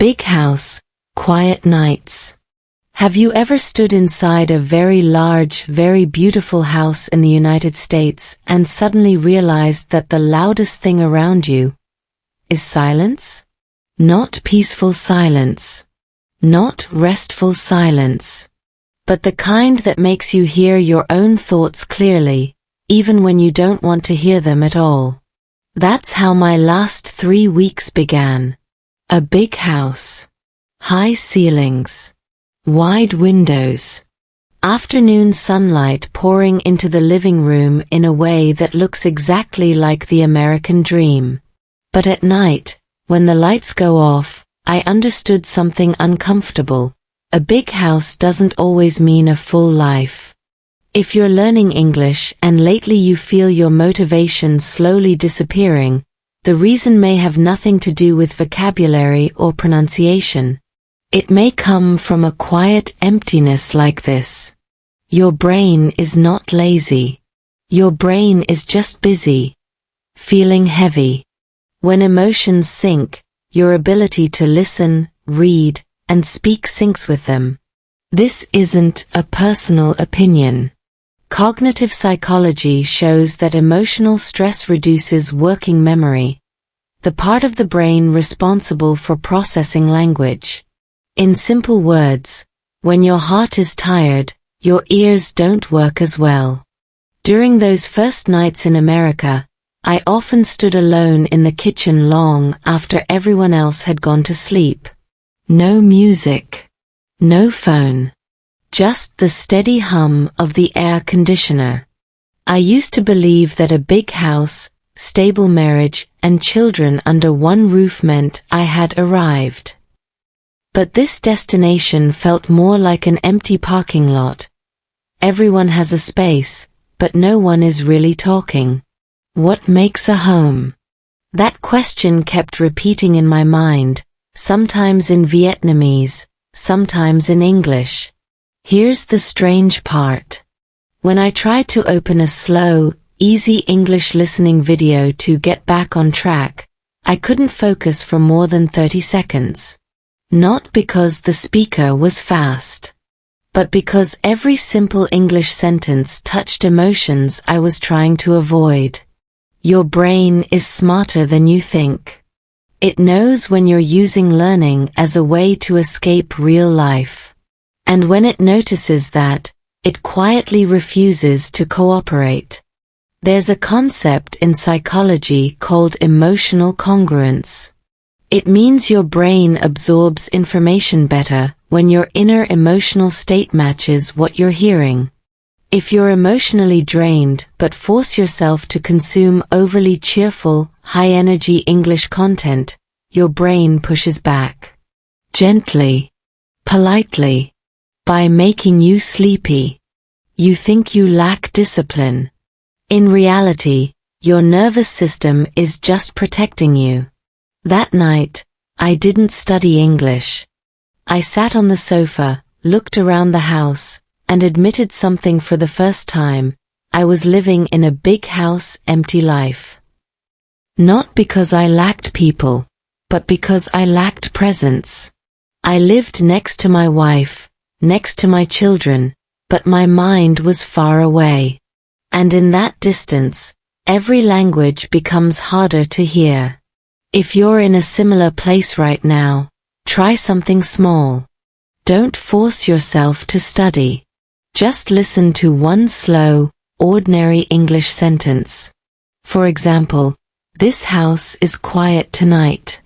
big house, quiet nights. Have you ever stood inside a very large, very beautiful house in the United States and suddenly realized that the loudest thing around you is silence? Not peaceful silence. Not restful silence. But the kind that makes you hear your own thoughts clearly, even when you don't want to hear them at all. That's how my last 3 weeks began. A big house. High ceilings. Wide windows. Afternoon sunlight pouring into the living room in a way that looks exactly like the American dream. But at night, when the lights go off, I understood something uncomfortable. A big house doesn't always mean a full life. If you're learning English and lately you feel your motivation slowly disappearing, the reason may have nothing to do with vocabulary or pronunciation. It may come from a quiet emptiness like this. Your brain is not lazy. Your brain is just busy. Feeling heavy. When emotions sink, your ability to listen, read, and speak syncs with them. This isn't a personal opinion. Cognitive psychology shows that emotional stress reduces working memory, the part of the brain responsible for processing language. In simple words, when your heart is tired, your ears don't work as well. During those first nights in America, I often stood alone in the kitchen long after everyone else had gone to sleep. No music. No phone. Just the steady hum of the air conditioner. I used to believe that a big house, stable marriage, and children under one roof meant I had arrived. But this destination felt more like an empty parking lot. Everyone has a space, but no one is really talking. What makes a home? That question kept repeating in my mind, sometimes in Vietnamese, sometimes in English. Here's the strange part. When I tried to open a slow, easy English listening video to get back on track, I couldn't focus for more than 30 seconds. Not because the speaker was fast, but because every simple English sentence touched emotions I was trying to avoid. Your brain is smarter than you think. It knows when you're using learning as a way to escape real life. And when it notices that, it quietly refuses to cooperate. There's a concept in psychology called emotional congruence. It means your brain absorbs information better when your inner emotional state matches what you're hearing. If you're emotionally drained but force yourself to consume overly cheerful, high-energy English content, your brain pushes back. Gently. Politely. By making you sleepy. You think you lack discipline. In reality, your nervous system is just protecting you. That night, I didn't study English. I sat on the sofa, looked around the house, and admitted something for the first time. I was living in a big house, empty life. Not because I lacked people, but because I lacked presence. I lived next to my wife, next to my children, but my mind was far away. And in that distance, every language becomes harder to hear. If you're in a similar place right now, try something small. Don't force yourself to study. Just listen to one slow, ordinary English sentence. For example, this house is quiet tonight.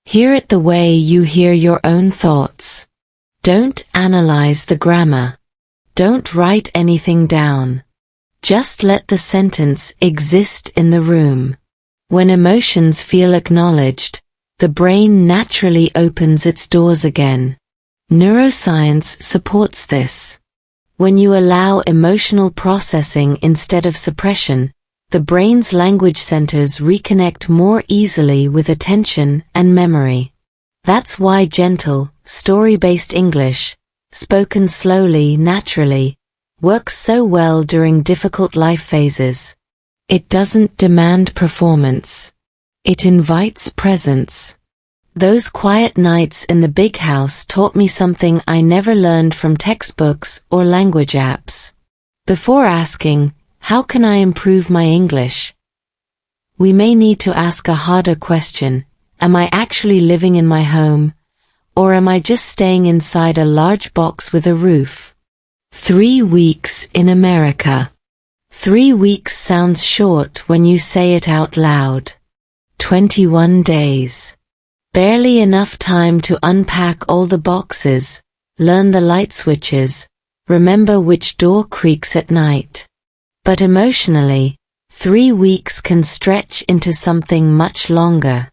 Hear it the way you hear your own thoughts. Don't analyze the grammar. Don't write anything down. Just let the sentence exist in the room. When emotions feel acknowledged, the brain naturally opens its doors again. Neuroscience supports this. When you allow emotional processing instead of suppression, the brain's language centers reconnect more easily with attention and memory. That's why gentle, story-based English, spoken slowly, naturally, works so well during difficult life phases. It doesn't demand performance. It invites presence. Those quiet nights in the big house taught me something I never learned from textbooks or language apps. Before asking, "How can I improve my English?" we may need to ask a harder question: am I actually living in my home? Or am I just staying inside a large box with a roof? 3 weeks in America. 3 weeks sounds short when you say it out loud. 21 days. Barely enough time to unpack all the boxes, learn the light switches, remember which door creaks at night. But emotionally, 3 weeks can stretch into something much longer.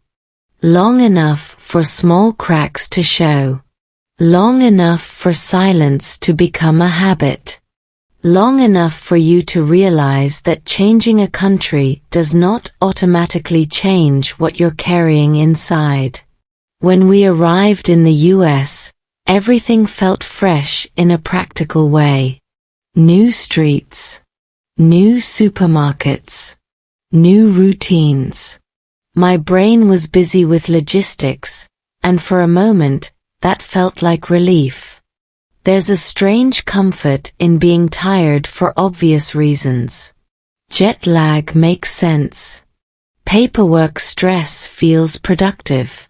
Long enough for small cracks to show. Long enough for silence to become a habit. Long enough for you to realize that changing a country does not automatically change what you're carrying inside. When we arrived in the US, everything felt fresh in a practical way. New streets. New supermarkets. New routines. My brain was busy with logistics, and for a moment, that felt like relief. There's a strange comfort in being tired for obvious reasons. Jet lag makes sense. Paperwork stress feels productive.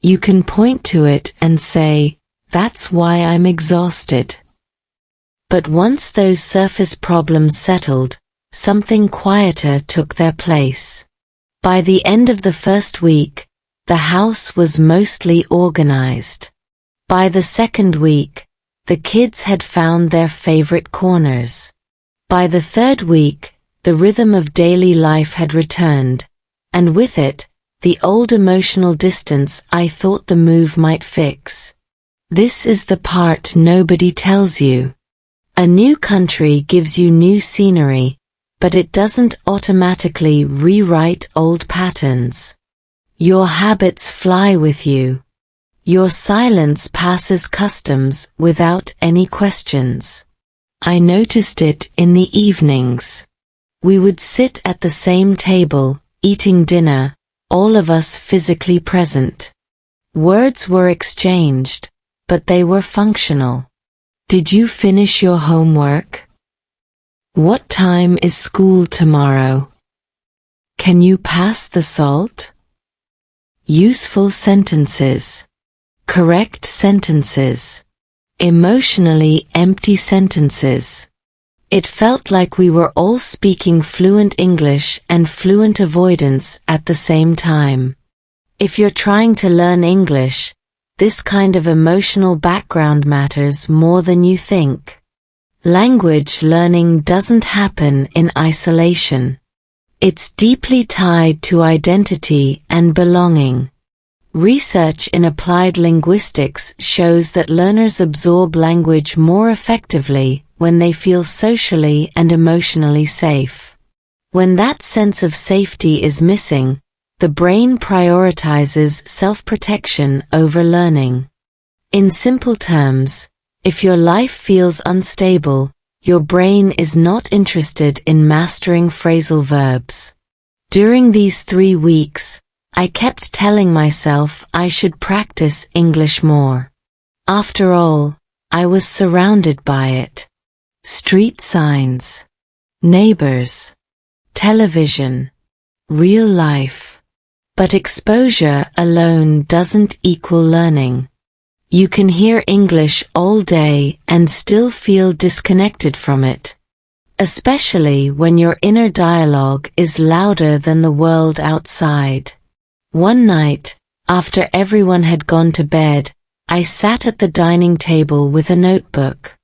You can point to it and say, "That's why I'm exhausted." But once those surface problems settled, something quieter took their place. By the end of the first week, the house was mostly organized. By the second week, the kids had found their favorite corners. By the third week, the rhythm of daily life had returned, and with it, the old emotional distance I thought the move might fix. This is the part nobody tells you. A new country gives you new scenery, but it doesn't automatically rewrite old patterns. Your habits fly with you. Your silence passes customs without any questions. I noticed it in the evenings. We would sit at the same table, eating dinner, all of us physically present. Words were exchanged, but they were functional. Did you finish your homework? What time is school tomorrow? Can you pass the salt? Useful sentences. Correct sentences. Emotionally empty sentences. It felt like we were all speaking fluent English and fluent avoidance at the same time. If you're trying to learn English, this kind of emotional background matters more than you think. Language learning doesn't happen in isolation. It's deeply tied to identity and belonging. Research in applied linguistics shows that learners absorb language more effectively when they feel socially and emotionally safe. When that sense of safety is missing, the brain prioritizes self-protection over learning. In simple terms, if your life feels unstable, your brain is not interested in mastering phrasal verbs. During these 3 weeks, I kept telling myself I should practice English more. After all, I was surrounded by it. Street signs, neighbors, television, real life. But exposure alone doesn't equal learning. You can hear English all day and still feel disconnected from it, especially when your inner dialogue is louder than the world outside. One night, after everyone had gone to bed, I sat at the dining table with a notebook.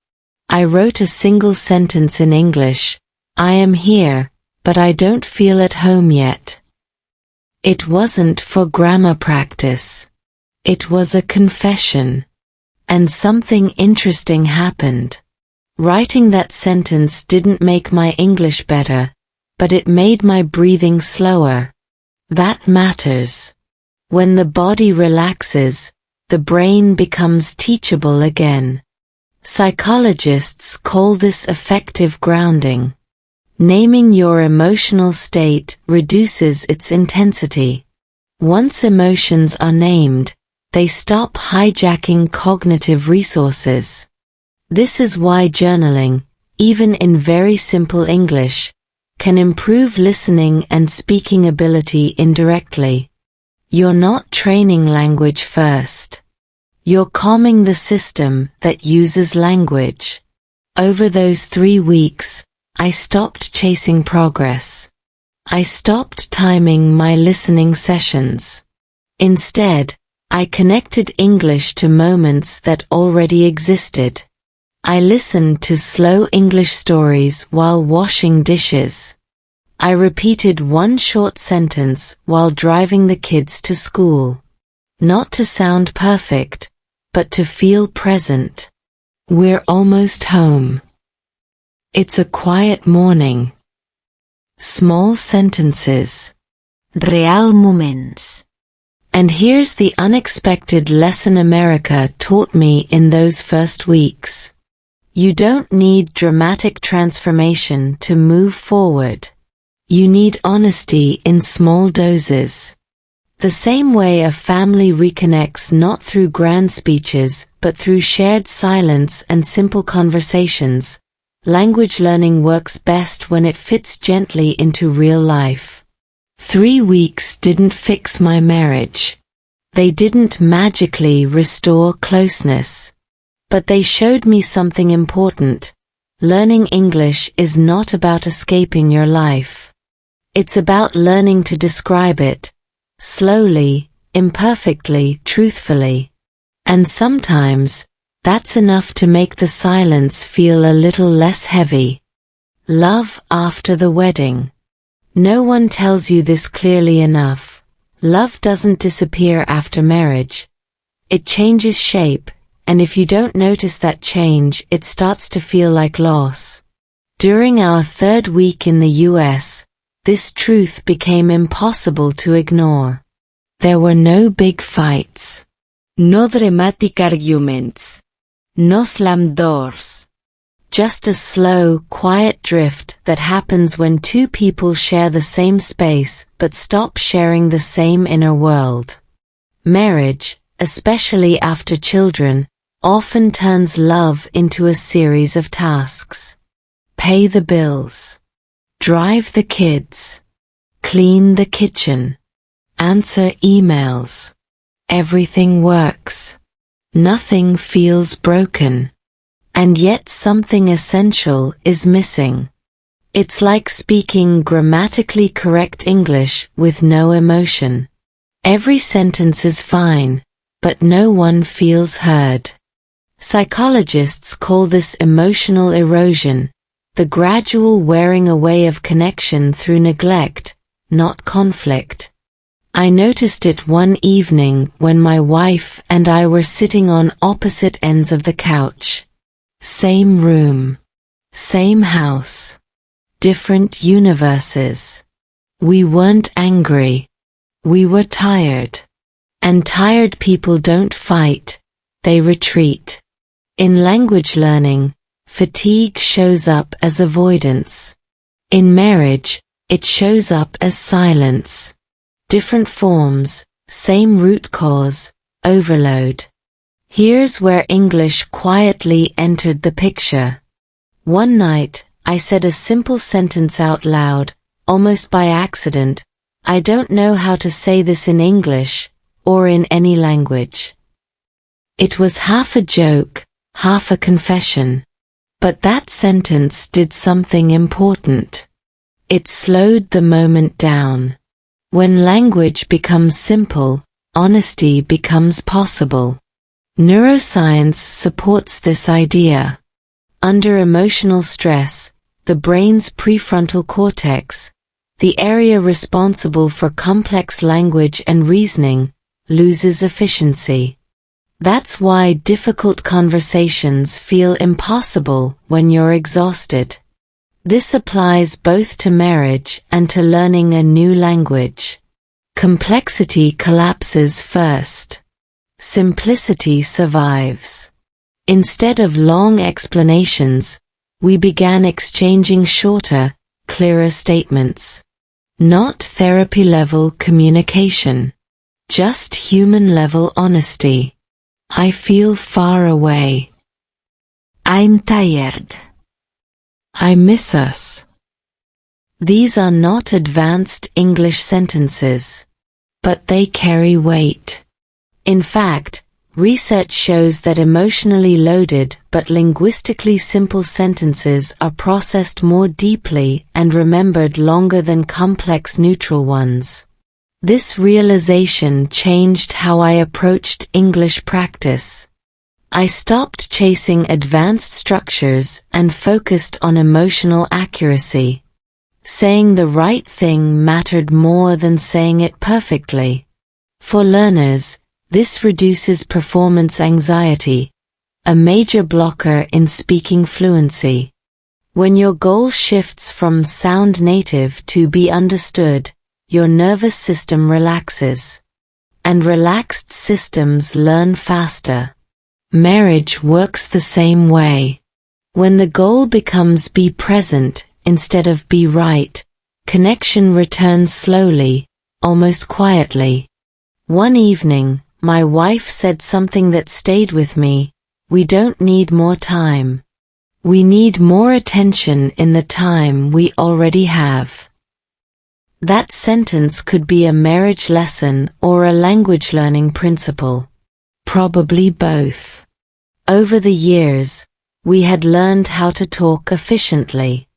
I wrote a single sentence in English: "I am here, but I don't feel at home yet." It wasn't for grammar practice. It was a confession. And something interesting happened. Writing that sentence didn't make my English better, but it made my breathing slower. That matters. When the body relaxes, the brain becomes teachable again. Psychologists call this effective grounding. Naming your emotional state reduces its intensity. Once emotions are named, they stop hijacking cognitive resources. This is why journaling, even in very simple English, can improve listening and speaking ability indirectly. You're not training language first. You're calming the system that uses language. Over those 3 weeks, I stopped chasing progress. I stopped timing my listening sessions. Instead, I connected English to moments that already existed. I listened to slow English stories while washing dishes. I repeated one short sentence while driving the kids to school. Not to sound perfect, but to feel present. We're almost home. It's a quiet morning. Small sentences. Real moments. And here's the unexpected lesson America taught me in those first weeks. You don't need dramatic transformation to move forward. You need honesty in small doses. The same way a family reconnects not through grand speeches but through shared silence and simple conversations, language learning works best when it fits gently into real life. 3 weeks didn't fix my marriage. They didn't magically restore closeness. But they showed me something important. Learning English is not about escaping your life. It's about learning to describe it. Slowly, imperfectly, truthfully. And sometimes, that's enough to make the silence feel a little less heavy. Love after the wedding. No one tells you this clearly enough. Love doesn't disappear after marriage. It changes shape, and if you don't notice that change, it starts to feel like loss. During our 3rd week in the US, this truth became impossible to ignore. There were no big fights. No dramatic arguments. No slammed doors. Just a slow, quiet drift that happens when 2 people share the same space but stop sharing the same inner world. Marriage, especially after children, often turns love into a series of tasks. Pay the bills. Drive the kids. Clean the kitchen. Answer emails. Everything works. Nothing feels broken. And yet something essential is missing. It's like speaking grammatically correct English with no emotion. Every sentence is fine, but no one feels heard. Psychologists call this emotional erosion, the gradual wearing away of connection through neglect, not conflict. I noticed it one evening when my wife and I were sitting on opposite ends of the couch. Same room. Same house. Different universes. We weren't angry. We were tired. And tired people don't fight, they retreat. In language learning, fatigue shows up as avoidance. In marriage, it shows up as silence. Different forms, same root cause, overload. Here's where English quietly entered the picture. One night, I said a simple sentence out loud, almost by accident. I don't know how to say this in English, or in any language. It was half a joke, half a confession. But that sentence did something important. It slowed the moment down. When language becomes simple, honesty becomes possible. Neuroscience supports this idea. Under emotional stress, the brain's prefrontal cortex, the area responsible for complex language and reasoning, loses efficiency. That's why difficult conversations feel impossible when you're exhausted. This applies both to marriage and to learning a new language. Complexity collapses first. Simplicity survives. Instead of long explanations, we began exchanging shorter, clearer statements. Not therapy-level communication. Just human-level honesty. I feel far away. I'm tired. I miss us. These are not advanced English sentences, but they carry weight. In fact, research shows that emotionally loaded but linguistically simple sentences are processed more deeply and remembered longer than complex neutral ones. This realization changed how I approached English practice. I stopped chasing advanced structures and focused on emotional accuracy. Saying the right thing mattered more than saying it perfectly. For learners, this reduces performance anxiety, a major blocker in speaking fluency. When your goal shifts from sound native to be understood, your nervous system relaxes. And relaxed systems learn faster. Marriage works the same way. When the goal becomes be present instead of be right, connection returns slowly, almost quietly. One evening, my wife said something that stayed with me: we don't need more time. We need more attention in the time we already have. That sentence could be a marriage lesson or a language learning principle. Probably both. Over the years, we had learned how to talk efficiently.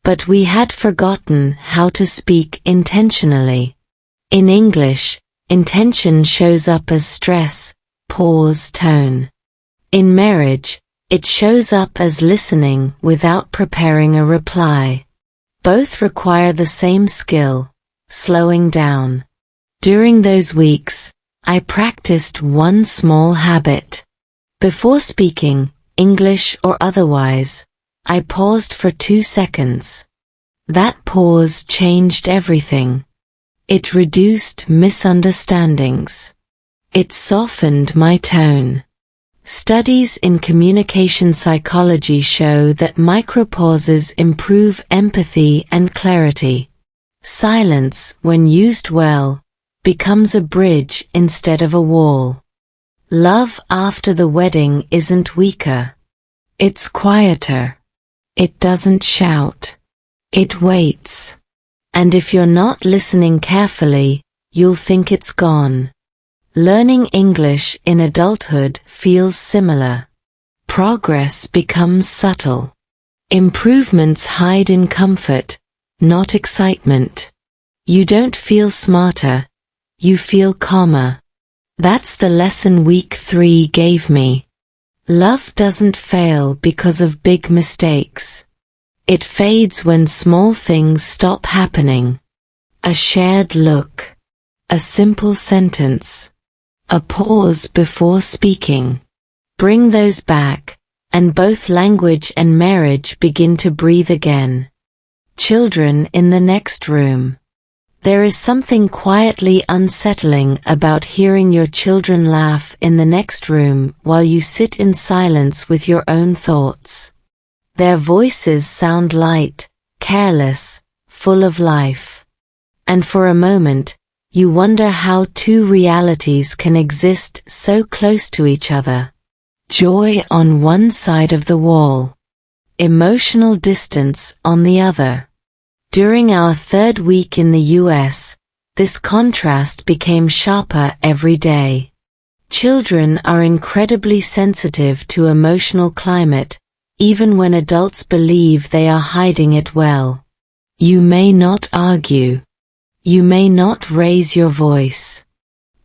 But we had forgotten how to speak intentionally. In English, intention shows up as stress, pause, tone. In marriage, it shows up as listening without preparing a reply. Both require the same skill: slowing down. During those weeks, I practiced one small habit. Before speaking, English or otherwise, I paused for 2 seconds. That pause changed everything. It reduced misunderstandings. It softened my tone. Studies in communication psychology show that micropauses improve empathy and clarity. Silence, when used well, becomes a bridge instead of a wall. Love after the wedding isn't weaker. It's quieter. It doesn't shout. It waits. And if you're not listening carefully, you'll think it's gone. Learning English in adulthood feels similar. Progress becomes subtle. Improvements hide in comfort, not excitement. You don't feel smarter, you feel calmer. That's the lesson week 3 gave me. Love doesn't fail because of big mistakes. It fades when small things stop happening. A shared look. A simple sentence. A pause before speaking. Bring those back, and both language and marriage begin to breathe again. Children in the next room. There is something quietly unsettling about hearing your children laugh in the next room while you sit in silence with your own thoughts. Their voices sound light, careless, full of life. And for a moment, you wonder how two realities can exist so close to each other. Joy on one side of the wall. Emotional distance on the other. During our 3rd week in the US, this contrast became sharper every day. Children are incredibly sensitive to emotional climate, even when adults believe they are hiding it well. You may not argue. You may not raise your voice.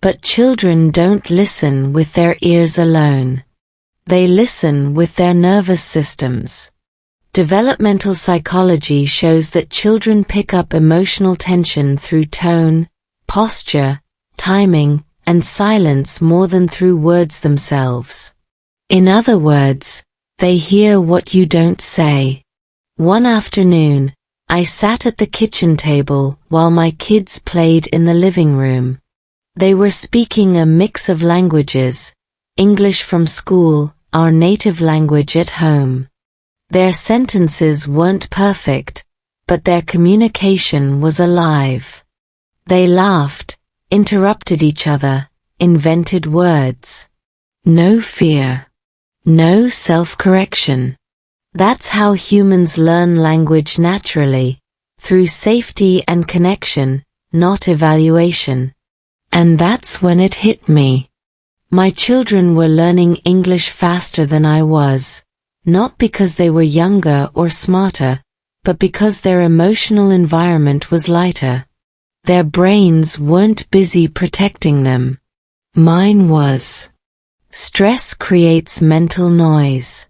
But children don't listen with their ears alone. They listen with their nervous systems. Developmental psychology shows that children pick up emotional tension through tone, posture, timing, and silence more than through words themselves. In other words, they hear what you don't say. One afternoon, I sat at the kitchen table while my kids played in the living room. They were speaking a mix of languages, English from school, our native language at home. Their sentences weren't perfect, but their communication was alive. They laughed, interrupted each other, invented words. No fear. No self-correction. That's how humans learn language naturally, through safety and connection, not evaluation. And that's when it hit me. My children were learning English faster than I was, not because they were younger or smarter, but because their emotional environment was lighter. Their brains weren't busy protecting them. Mine was. Stress creates mental noise.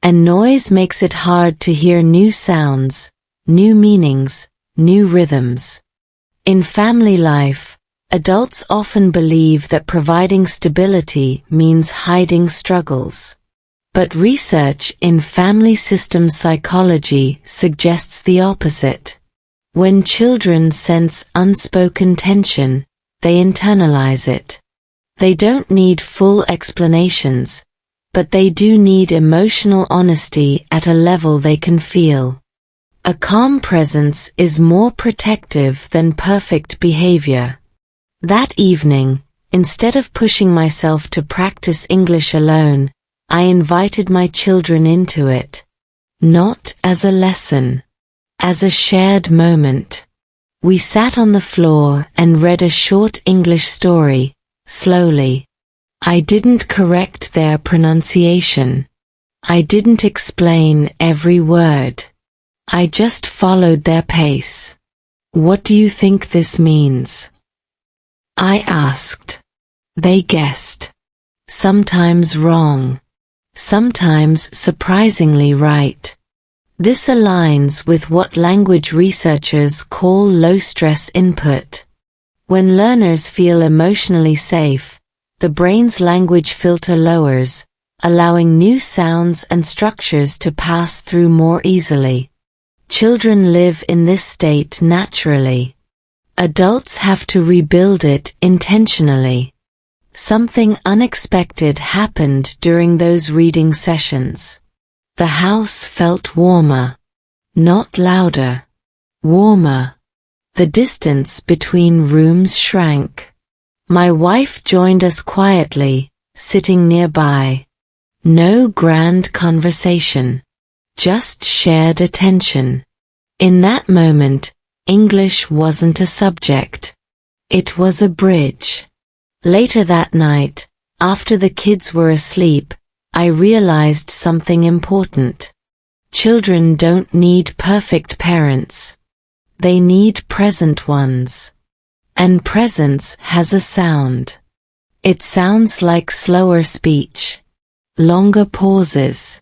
And noise makes it hard to hear new sounds, new meanings, new rhythms. In family life, adults often believe that providing stability means hiding struggles. But research in family systems psychology suggests the opposite. When children sense unspoken tension, they internalize it. They don't need full explanations, but they do need emotional honesty at a level they can feel. A calm presence is more protective than perfect behavior. That evening, instead of pushing myself to practice English alone, I invited my children into it. Not as a lesson. As a shared moment. We sat on the floor and read a short English story, slowly. I didn't correct their pronunciation. I didn't explain every word. I just followed their pace. What do you think this means? I asked. They guessed. Sometimes wrong. Sometimes surprisingly right. This aligns with what language researchers call low-stress input. When learners feel emotionally safe, the brain's language filter lowers, allowing new sounds and structures to pass through more easily. Children live in this state naturally. Adults have to rebuild it intentionally. Something unexpected happened during those reading sessions. The house felt warmer. Not louder. Warmer. The distance between rooms shrank. My wife joined us quietly, sitting nearby. No grand conversation. Just shared attention. In that moment, English wasn't a subject. It was a bridge. Later that night, after the kids were asleep, I realized something important. Children don't need perfect parents. They need present ones. And presence has a sound. It sounds like slower speech, longer pauses,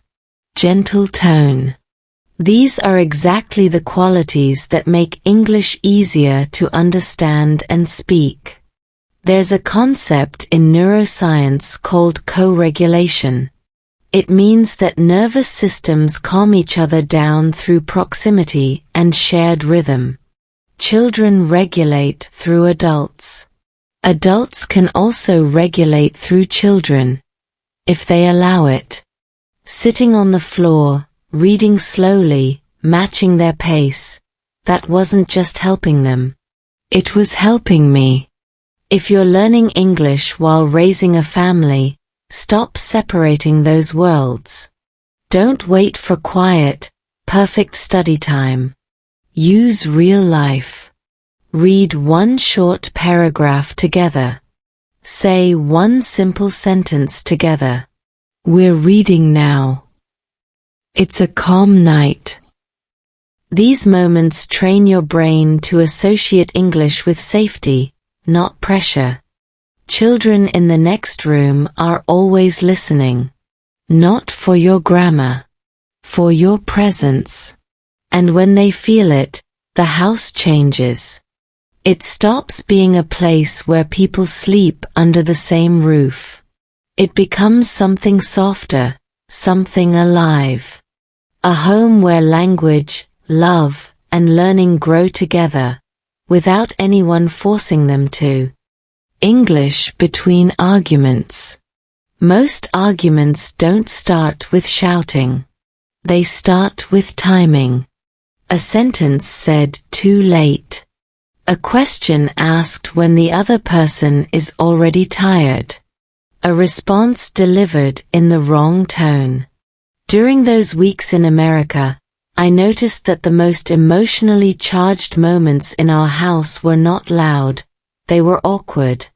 gentle tone. These are exactly the qualities that make English easier to understand and speak. There's a concept in neuroscience called co-regulation. It means that nervous systems calm each other down through proximity and shared rhythm. Children regulate through adults. Adults can also regulate through children, if they allow it. Sitting on the floor, reading slowly, matching their pace, that wasn't just helping them. It was helping me. If you're learning English while raising a family, stop separating those worlds. Don't wait for quiet, perfect study time. Use real life. Read one short paragraph together. Say one simple sentence together. We're reading now. It's a calm night. These moments train your brain to associate English with safety, not pressure. Children in the next room are always listening. Not for your grammar. For your presence. And when they feel it, the house changes. It stops being a place where people sleep under the same roof. It becomes something softer, something alive. A home where language, love, and learning grow together, without anyone forcing them to. English between arguments. Most arguments don't start with shouting. They start with timing. A sentence said too late. A question asked when the other person is already tired. A response delivered in the wrong tone. During those weeks in America, I noticed that the most emotionally charged moments in our house were not loud, they were awkward.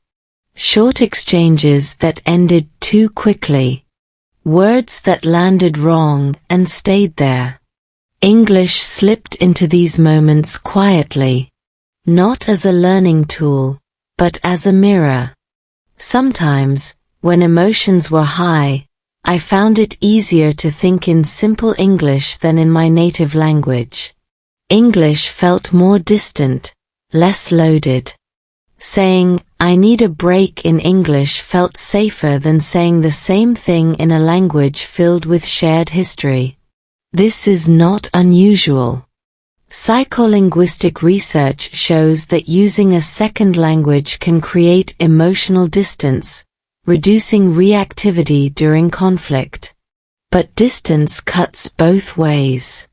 Short exchanges that ended too quickly. Words that landed wrong and stayed there. English slipped into these moments quietly. Not as a learning tool, but as a mirror. Sometimes, when emotions were high, I found it easier to think in simple English than in my native language. English felt more distant, less loaded. Saying, "I need a break" in English felt safer than saying the same thing in a language filled with shared history. This is not unusual. Psycholinguistic research shows that using a second language can create emotional distance, reducing reactivity during conflict. But distance cuts both ways.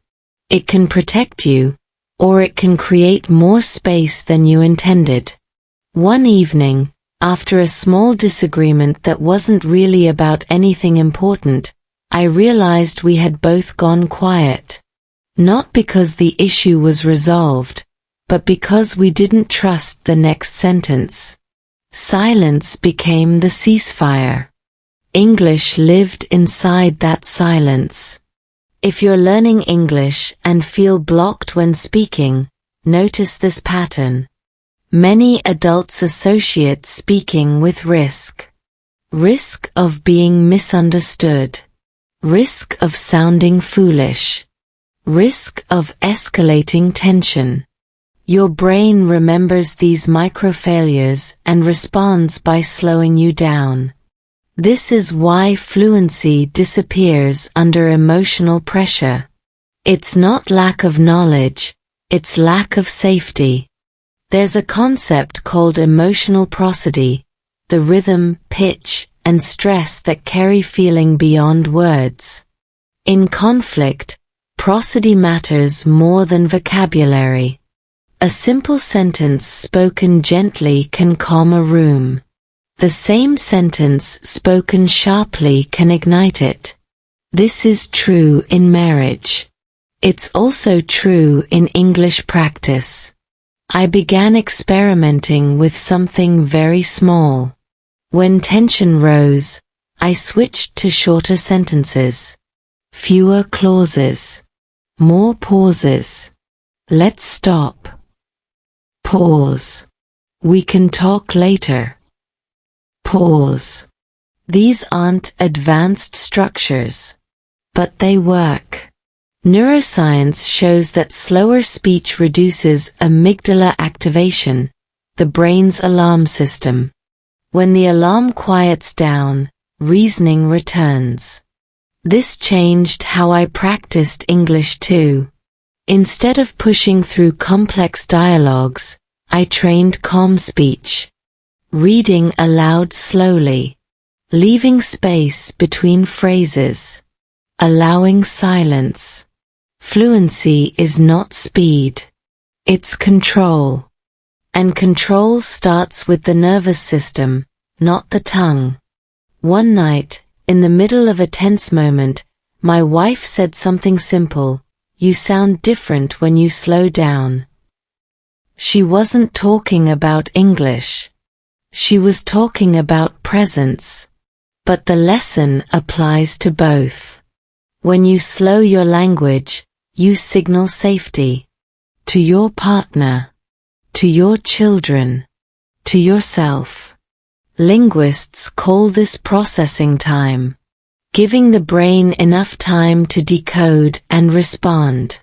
It can protect you, or it can create more space than you intended. One evening, after a small disagreement that wasn't really about anything important, I realized we had both gone quiet. Not because the issue was resolved, but because we didn't trust the next sentence. Silence became the ceasefire. English lived inside that silence. If you're learning English and feel blocked when speaking, notice this pattern. Many adults associate speaking with risk. Risk of being misunderstood. Risk of sounding foolish. Risk of escalating tension. Your brain remembers these micro-failures and responds by slowing you down. This is why fluency disappears under emotional pressure. It's not lack of knowledge, it's lack of safety. There's a concept called emotional prosody, the rhythm, pitch, and stress that carry feeling beyond words. In conflict, prosody matters more than vocabulary. A simple sentence spoken gently can calm a room. The same sentence spoken sharply can ignite it. This is true in marriage. It's also true in English practice. I began experimenting with something very small. When tension rose, I switched to shorter sentences. Fewer clauses. More pauses. Let's stop. Pause. We can talk later. Pause. These aren't advanced structures, but they work. Neuroscience shows that slower speech reduces amygdala activation, the brain's alarm system. When the alarm quiets down, reasoning returns. This changed how I practiced English too. Instead of pushing through complex dialogues, I trained calm speech. Reading aloud slowly. Leaving space between phrases. Allowing silence. Fluency is not speed. It's control. And control starts with the nervous system, not the tongue. One night, in the middle of a tense moment, my wife said something simple, "You sound different when you slow down." She wasn't talking about English. She was talking about presence. But the lesson applies to both. When you slow your language, you signal safety. To your partner. To your children. To yourself. Linguists call this processing time. Giving the brain enough time to decode and respond.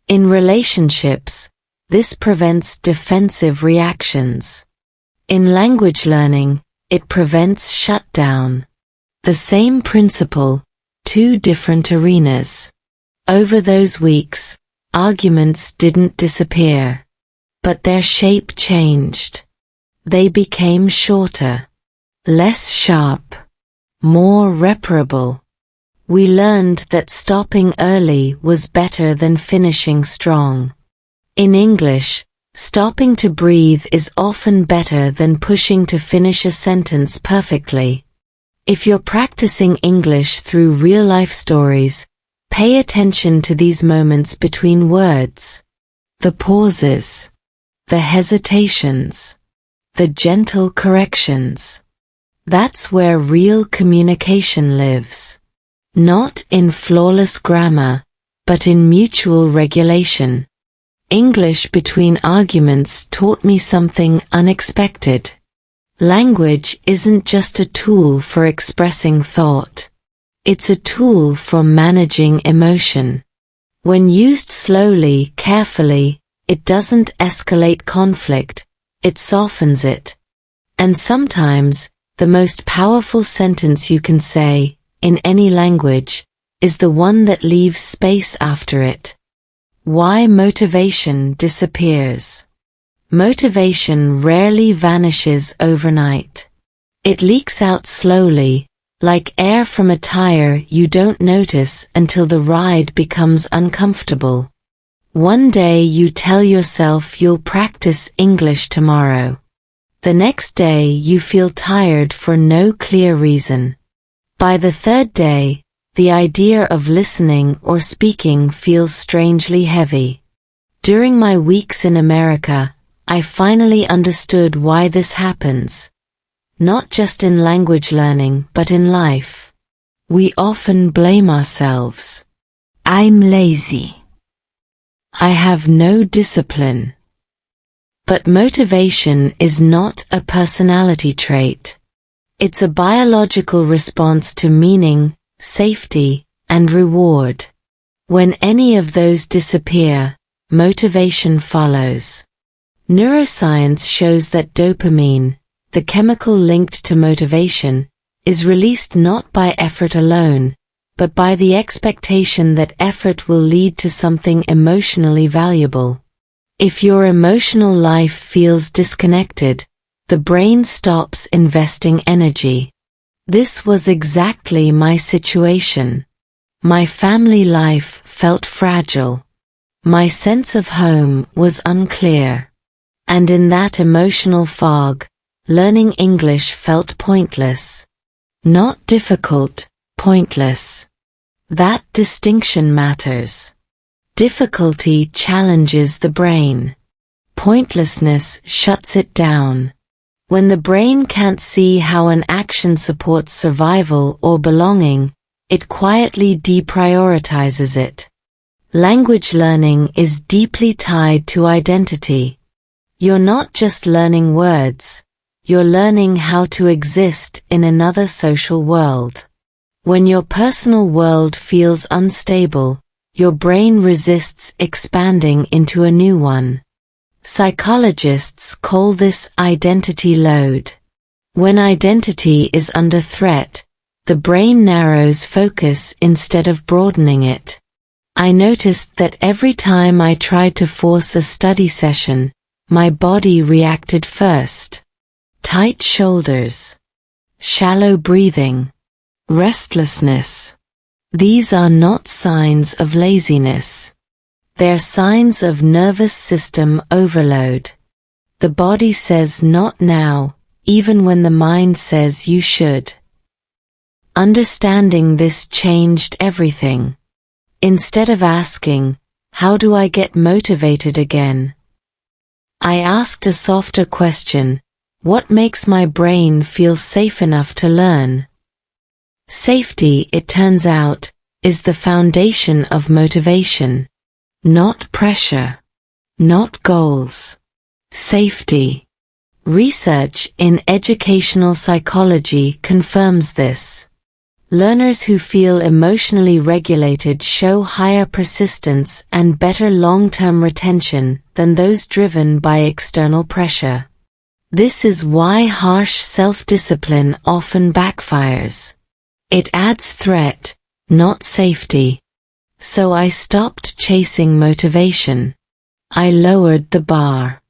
In relationships, this prevents defensive reactions. In language learning, it prevents shutdown. The same principle, two different arenas. Over those weeks, arguments didn't disappear. But their shape changed. They became shorter. Less sharp. More reparable. We learned that stopping early was better than finishing strong. In English, Stopping to breathe is often better than pushing to finish a sentence perfectly. If you're practicing English through real-life stories, pay attention to these moments between words. The pauses. The hesitations. The gentle corrections. That's where real communication lives. Not in flawless grammar, but in mutual regulation. English between arguments taught me something unexpected. Language isn't just a tool for expressing thought. It's a tool for managing emotion. When used slowly, carefully, it doesn't escalate conflict, it softens it. And sometimes, the most powerful sentence you can say, in any language, is the one that leaves space after it. Why motivation disappears. Motivation rarely vanishes overnight. It leaks out slowly, like air from a tire you don't notice until the ride becomes uncomfortable. One day you tell yourself you'll practice English tomorrow. The next day you feel tired for no clear reason. By the third day, the idea of listening or speaking feels strangely heavy. During my weeks in America, I finally understood why this happens. Not just in language learning, but in life. We often blame ourselves. I'm lazy. I have no discipline. But motivation is not a personality trait. It's a biological response to meaning, safety, and reward. When any of those disappear, motivation follows. Neuroscience shows that dopamine, the chemical linked to motivation, is released not by effort alone, but by the expectation that effort will lead to something emotionally valuable. If your emotional life feels disconnected, the brain stops investing energy. This was exactly my situation. My family life felt fragile. My sense of home was unclear. And in that emotional fog, learning English felt pointless. Not difficult, pointless. That distinction matters. Difficulty challenges the brain. Pointlessness shuts it down. When the brain can't see how an action supports survival or belonging, it quietly deprioritizes it. Language learning is deeply tied to identity. You're not just learning words, you're learning how to exist in another social world. When your personal world feels unstable, your brain resists expanding into a new one. Psychologists call this identity load. When identity is under threat, the brain narrows focus instead of broadening it. I noticed that every time I tried to force a study session, my body reacted first. Tight shoulders. Shallow breathing. Restlessness. These are not signs of laziness. They're signs of nervous system overload. The body says not now, even when the mind says you should. Understanding this changed everything. Instead of asking, how do I get motivated again? I asked a softer question, what makes my brain feel safe enough to learn? Safety, it turns out, is the foundation of motivation. Not pressure. Not goals. Safety. Research in educational psychology confirms this. Learners who feel emotionally regulated show higher persistence and better long-term retention than those driven by external pressure. This is why harsh self-discipline often backfires. It adds threat, not safety. So I stopped chasing motivation. I lowered the bar.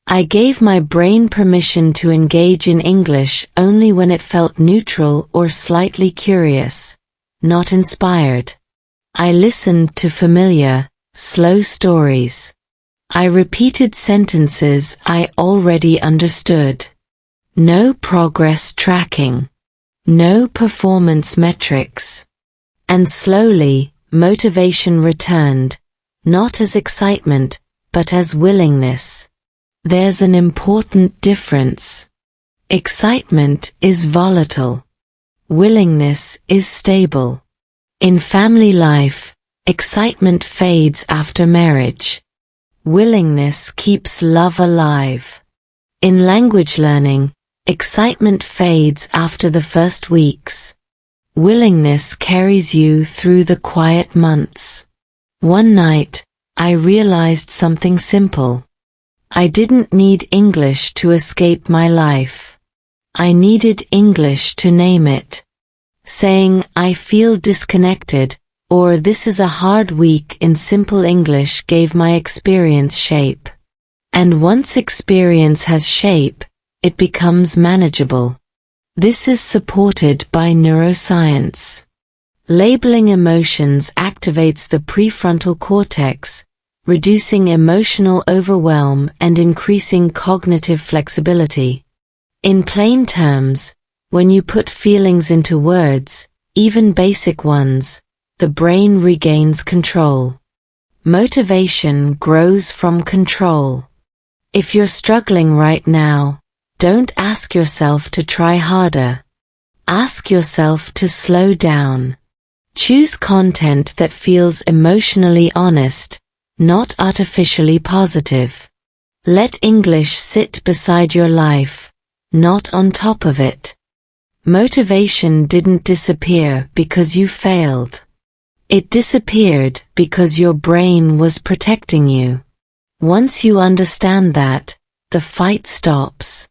I gave my brain permission to engage in English only when it felt neutral or slightly curious, not inspired. I listened to familiar, slow stories. I repeated sentences I already understood. No progress tracking. No performance metrics. And slowly, motivation returned, not as excitement, but as willingness. There's an important difference. Excitement is volatile. Willingness is stable. In family life, excitement fades after marriage. Willingness keeps love alive. In language learning, excitement fades after the first weeks. Willingness carries you through the quiet months. One night, I realized something simple. I didn't need English to escape my life. I needed English to name it. Saying, "I feel disconnected," or "this is a hard week" in simple English gave my experience shape. And once experience has shape, it becomes manageable. This is supported by neuroscience. Labeling emotions activates the prefrontal cortex, reducing emotional overwhelm and increasing cognitive flexibility. In plain terms, when you put feelings into words, even basic ones, the brain regains control. Motivation grows from control. If you're struggling right now, don't ask yourself to try harder. Ask yourself to slow down. Choose content that feels emotionally honest, not artificially positive. Let English sit beside your life, not on top of it. Motivation didn't disappear because you failed. It disappeared because your brain was protecting you. Once you understand that, the fight stops.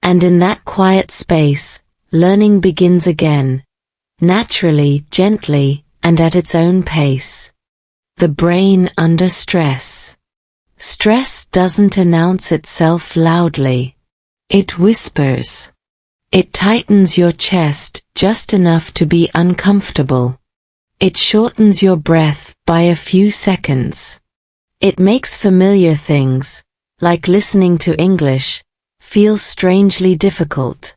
And in that quiet space, learning begins again, naturally, gently, and at its own pace. The brain under stress. Stress doesn't announce itself loudly. It whispers. It tightens your chest just enough to be uncomfortable. It shortens your breath by a few seconds. It makes familiar things, like listening to English, feel strangely difficult.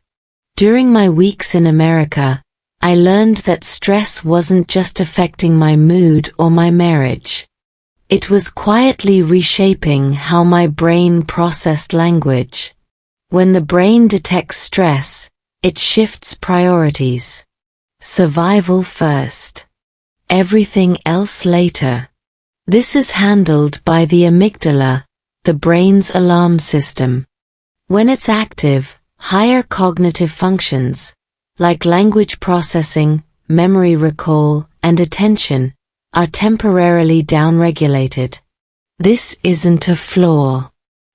During my weeks in America, I learned that stress wasn't just affecting my mood or my marriage. It was quietly reshaping how my brain processed language. When the brain detects stress, it shifts priorities. Survival first. Everything else later. This is handled by the amygdala, the brain's alarm system. When it's active, higher cognitive functions, like language processing, memory recall, and attention, are temporarily downregulated. This isn't a flaw.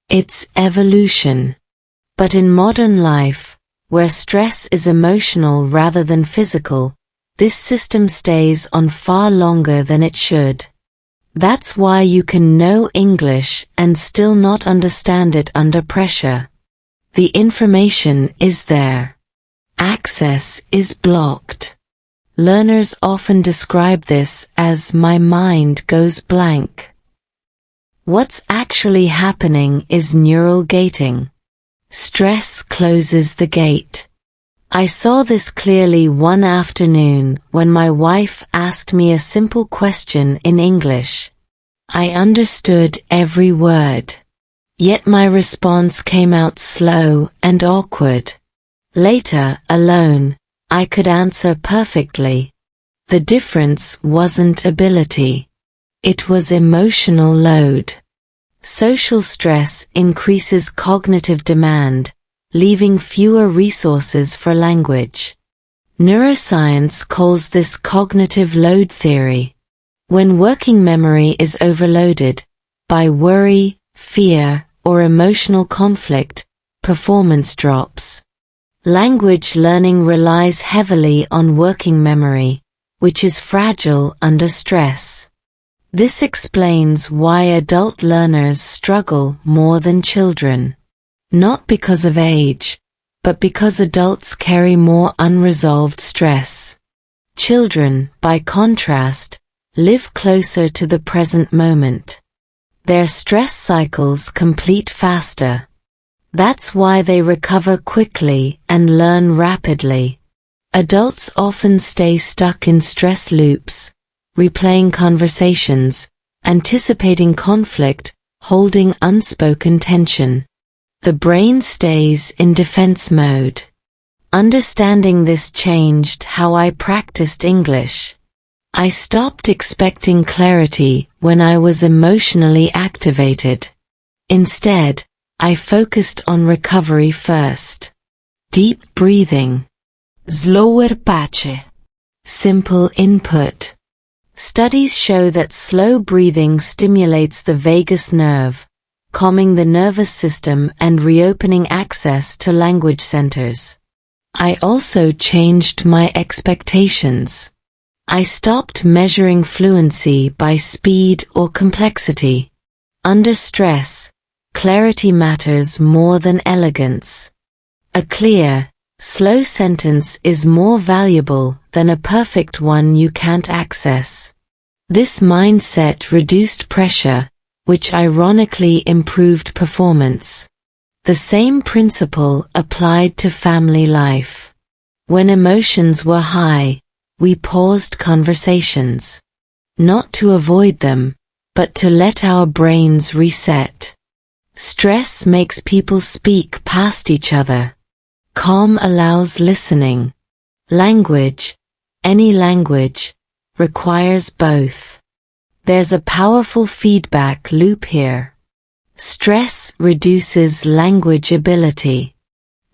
It's evolution. But in modern life, where stress is emotional rather than physical, this system stays on far longer than it should. That's why you can know English and still not understand it under pressure. The information is there. Access is blocked. Learners often describe this as "my mind goes blank." What's actually happening is neural gating. Stress closes the gate. I saw this clearly one afternoon when my wife asked me a simple question in English. I understood every word. Yet my response came out slow and awkward. Later, alone, I could answer perfectly. The difference wasn't ability. It was emotional load. Social stress increases cognitive demand, leaving fewer resources for language. Neuroscience calls this cognitive load theory. When working memory is overloaded by worry, fear, or emotional conflict, performance drops. Language learning relies heavily on working memory, which is fragile under stress. This explains why adult learners struggle more than children. Not because of age, but because adults carry more unresolved stress. Children, by contrast, live closer to the present moment. Their stress cycles complete faster. That's why they recover quickly and learn rapidly. Adults often stay stuck in stress loops, replaying conversations, anticipating conflict, holding unspoken tension. The brain stays in defense mode. Understanding this changed how I practiced English. I stopped expecting clarity when I was emotionally activated. Instead, I focused on recovery first. Deep breathing. Slower pace. Simple input. Studies show that slow breathing stimulates the vagus nerve, calming the nervous system and reopening access to language centers. I also changed my expectations. I stopped measuring fluency by speed or complexity. Under stress, clarity matters more than elegance. A clear, slow sentence is more valuable than a perfect one you can't access. This mindset reduced pressure, which ironically improved performance. The same principle applied to family life. When emotions were high, we paused conversations. Not to avoid them, but to let our brains reset. Stress makes people speak past each other. Calm allows listening. Language, any language, requires both. There's a powerful feedback loop here. Stress reduces language ability.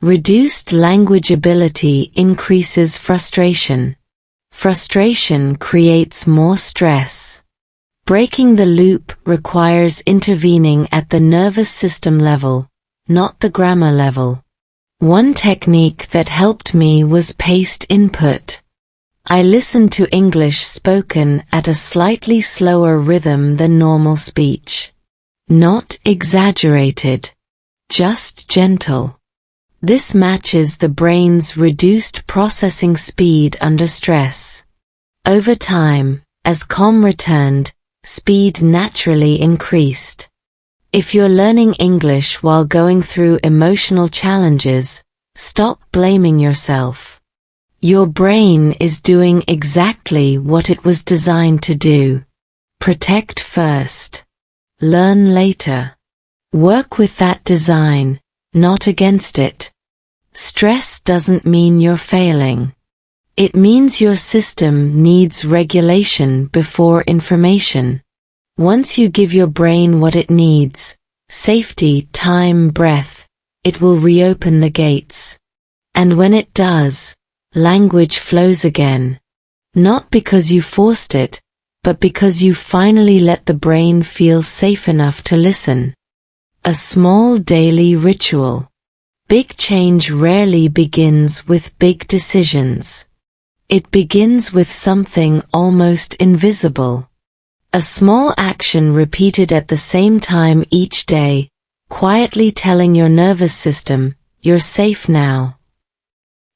Reduced language ability increases frustration. Frustration creates more stress. Breaking the loop requires intervening at the nervous system level, not the grammar level. One technique that helped me was paced input. I listened to English spoken at a slightly slower rhythm than normal speech. Not exaggerated, just gentle. This matches the brain's reduced processing speed under stress. Over time, as calm returned, speed naturally increased. If you're learning English while going through emotional challenges, stop blaming yourself. Your brain is doing exactly what it was designed to do. Protect first. Learn later. Work with that design, not against it. Stress doesn't mean you're failing. It means your system needs regulation before information. Once you give your brain what it needs, safety, time, breath, it will reopen the gates. And when it does, language flows again. Not because you forced it, but because you finally let the brain feel safe enough to listen. A small daily ritual. Big change rarely begins with big decisions. It begins with something almost invisible. A small action repeated at the same time each day, quietly telling your nervous system, you're safe now.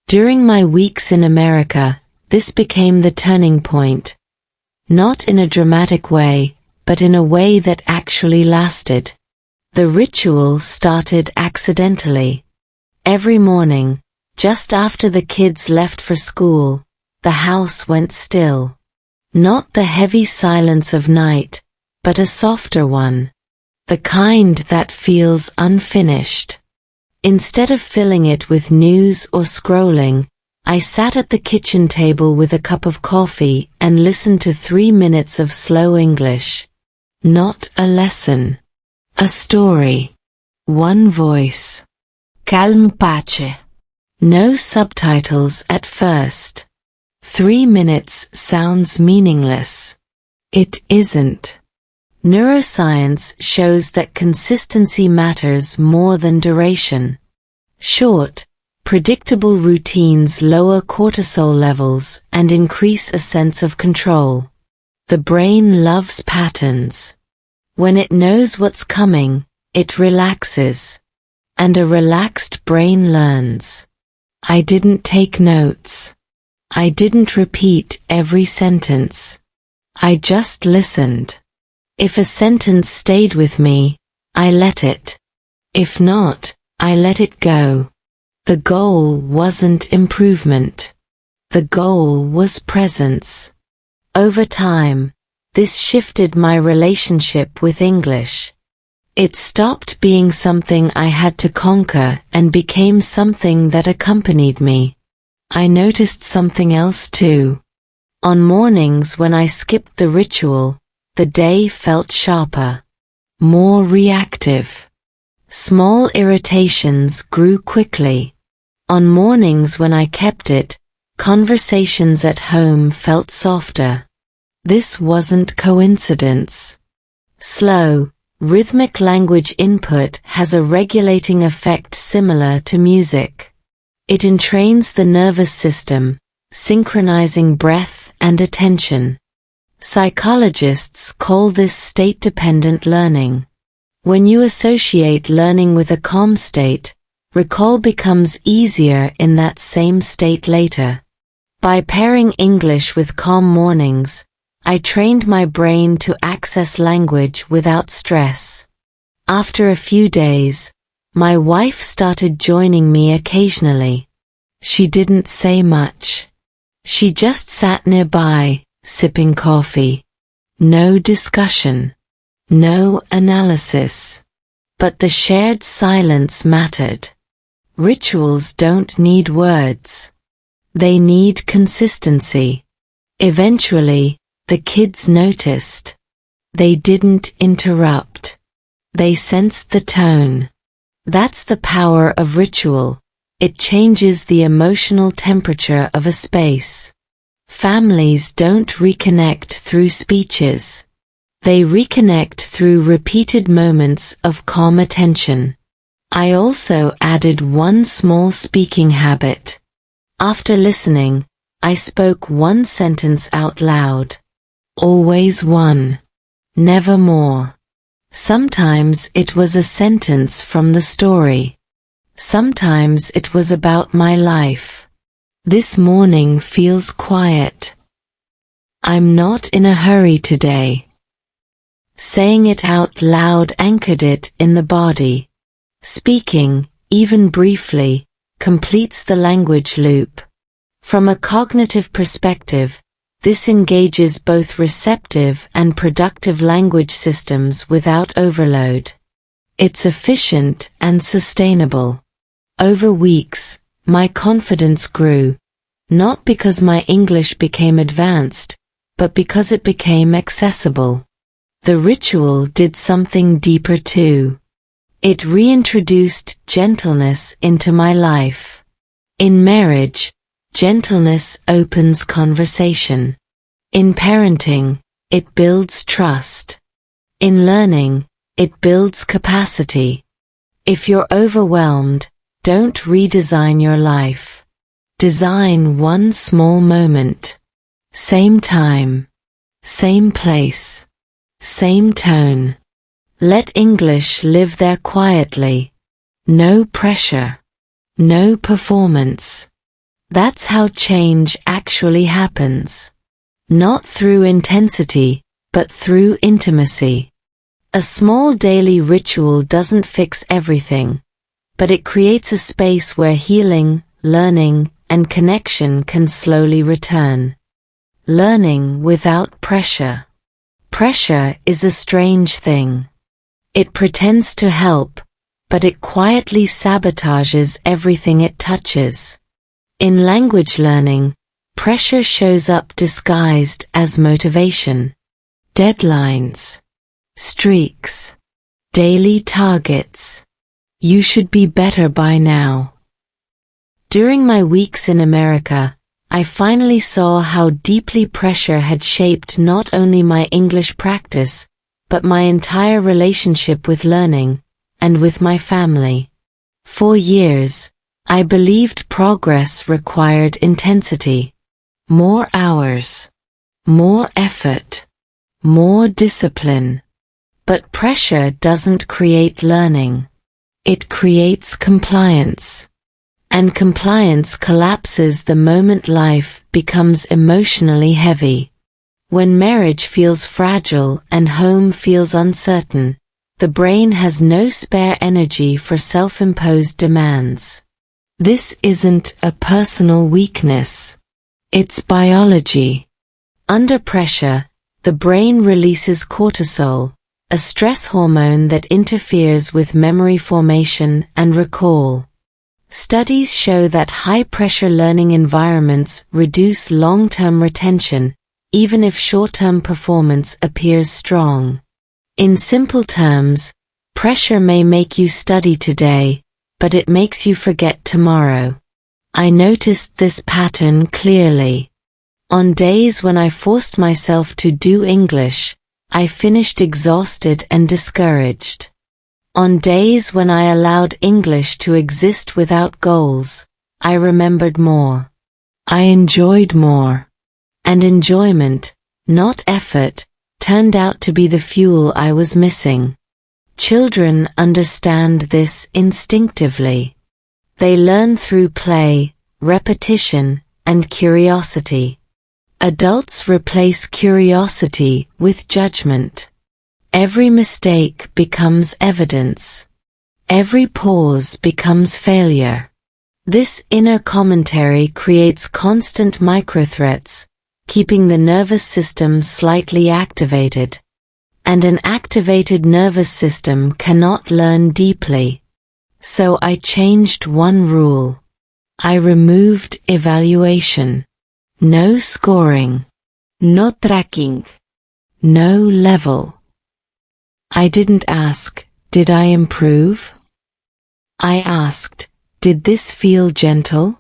During my weeks in America, this became the turning point. Not in a dramatic way, but in a way that actually lasted. The ritual started accidentally. Every morning, just after the kids left for school, the house went still. Not the heavy silence of night, but a softer one. The kind that feels unfinished. Instead of filling it with news or scrolling, I sat at the kitchen table with a cup of coffee and listened to 3 minutes of slow English. Not a lesson. A story. One voice. Calm pace. No subtitles at first. 3 minutes sounds meaningless. It isn't. Neuroscience shows that consistency matters more than duration. Short, predictable routines lower cortisol levels and increase a sense of control. The brain loves patterns. When it knows what's coming, it relaxes. And a relaxed brain learns. I didn't take notes. I didn't repeat every sentence. I just listened. If a sentence stayed with me, I let it. If not, I let it go. The goal wasn't improvement. The goal was presence. Over time, this shifted my relationship with English. It stopped being something I had to conquer and became something that accompanied me. I noticed something else too. On mornings when I skipped the ritual, the day felt sharper, more reactive. Small irritations grew quickly. On mornings when I kept it, conversations at home felt softer. This wasn't coincidence. Slow, rhythmic language input has a regulating effect similar to music. It entrains the nervous system, synchronizing breath and attention. Psychologists call this state-dependent learning. When you associate learning with a calm state, recall becomes easier in that same state later. By pairing English with calm mornings, I trained my brain to access language without stress. After a few days, my wife started joining me occasionally. She didn't say much. She just sat nearby, sipping coffee. No discussion. No analysis. But the shared silence mattered. Rituals don't need words. They need consistency. Eventually, the kids noticed. They didn't interrupt. They sensed the tone. That's the power of ritual. It changes the emotional temperature of a space. Families don't reconnect through speeches. They reconnect through repeated moments of calm attention. I also added one small speaking habit. After listening, I spoke one sentence out loud. Always one. Never more. Sometimes it was a sentence from the story. Sometimes it was about my life. This morning feels quiet. I'm not in a hurry today. Saying it out loud anchored it in the body. Speaking, even briefly, completes the language loop. From a cognitive perspective, this engages both receptive and productive language systems without overload. It's efficient and sustainable. Over weeks, my confidence grew, not because my English became advanced, but because it became accessible. The ritual did something deeper too. It reintroduced gentleness into my life. In marriage, gentleness opens conversation. In parenting, it builds trust. In learning, it builds capacity. If you're overwhelmed, don't redesign your life. Design one small moment. Same time. Same place. Same tone. Let English live there quietly. No pressure. No performance. That's how change actually happens. Not through intensity, but through intimacy. A small daily ritual doesn't fix everything, but it creates a space where healing, learning, and connection can slowly return. Learning without pressure. Pressure is a strange thing. It pretends to help, but it quietly sabotages everything it touches. In language learning, pressure shows up disguised as motivation. Deadlines. Streaks. Daily targets. You should be better by now. During my weeks in America, I finally saw how deeply pressure had shaped not only my English practice, but my entire relationship with learning, and with my family. For years, I believed progress required intensity. More hours. More effort. More discipline. But pressure doesn't create learning. It creates compliance. And compliance collapses the moment life becomes emotionally heavy. When marriage feels fragile and home feels uncertain, the brain has no spare energy for self-imposed demands. This isn't a personal weakness. It's biology. Under pressure, the brain releases cortisol, a stress hormone that interferes with memory formation and recall. Studies show that high-pressure learning environments reduce long-term retention, even if short-term performance appears strong. In simple terms, pressure may make you study today, but it makes you forget tomorrow. I noticed this pattern clearly. On days when I forced myself to do English, I finished exhausted and discouraged. On days when I allowed English to exist without goals, I remembered more. I enjoyed more. And enjoyment, not effort, turned out to be the fuel I was missing. Children understand this instinctively. They learn through play, repetition, and curiosity. Adults replace curiosity with judgment. Every mistake becomes evidence. Every pause becomes failure. This inner commentary creates constant microthreats, keeping the nervous system slightly activated. And an activated nervous system cannot learn deeply. So I changed one rule. I removed evaluation. No scoring. No tracking. No level. I didn't ask, did I improve? I asked, did this feel gentle?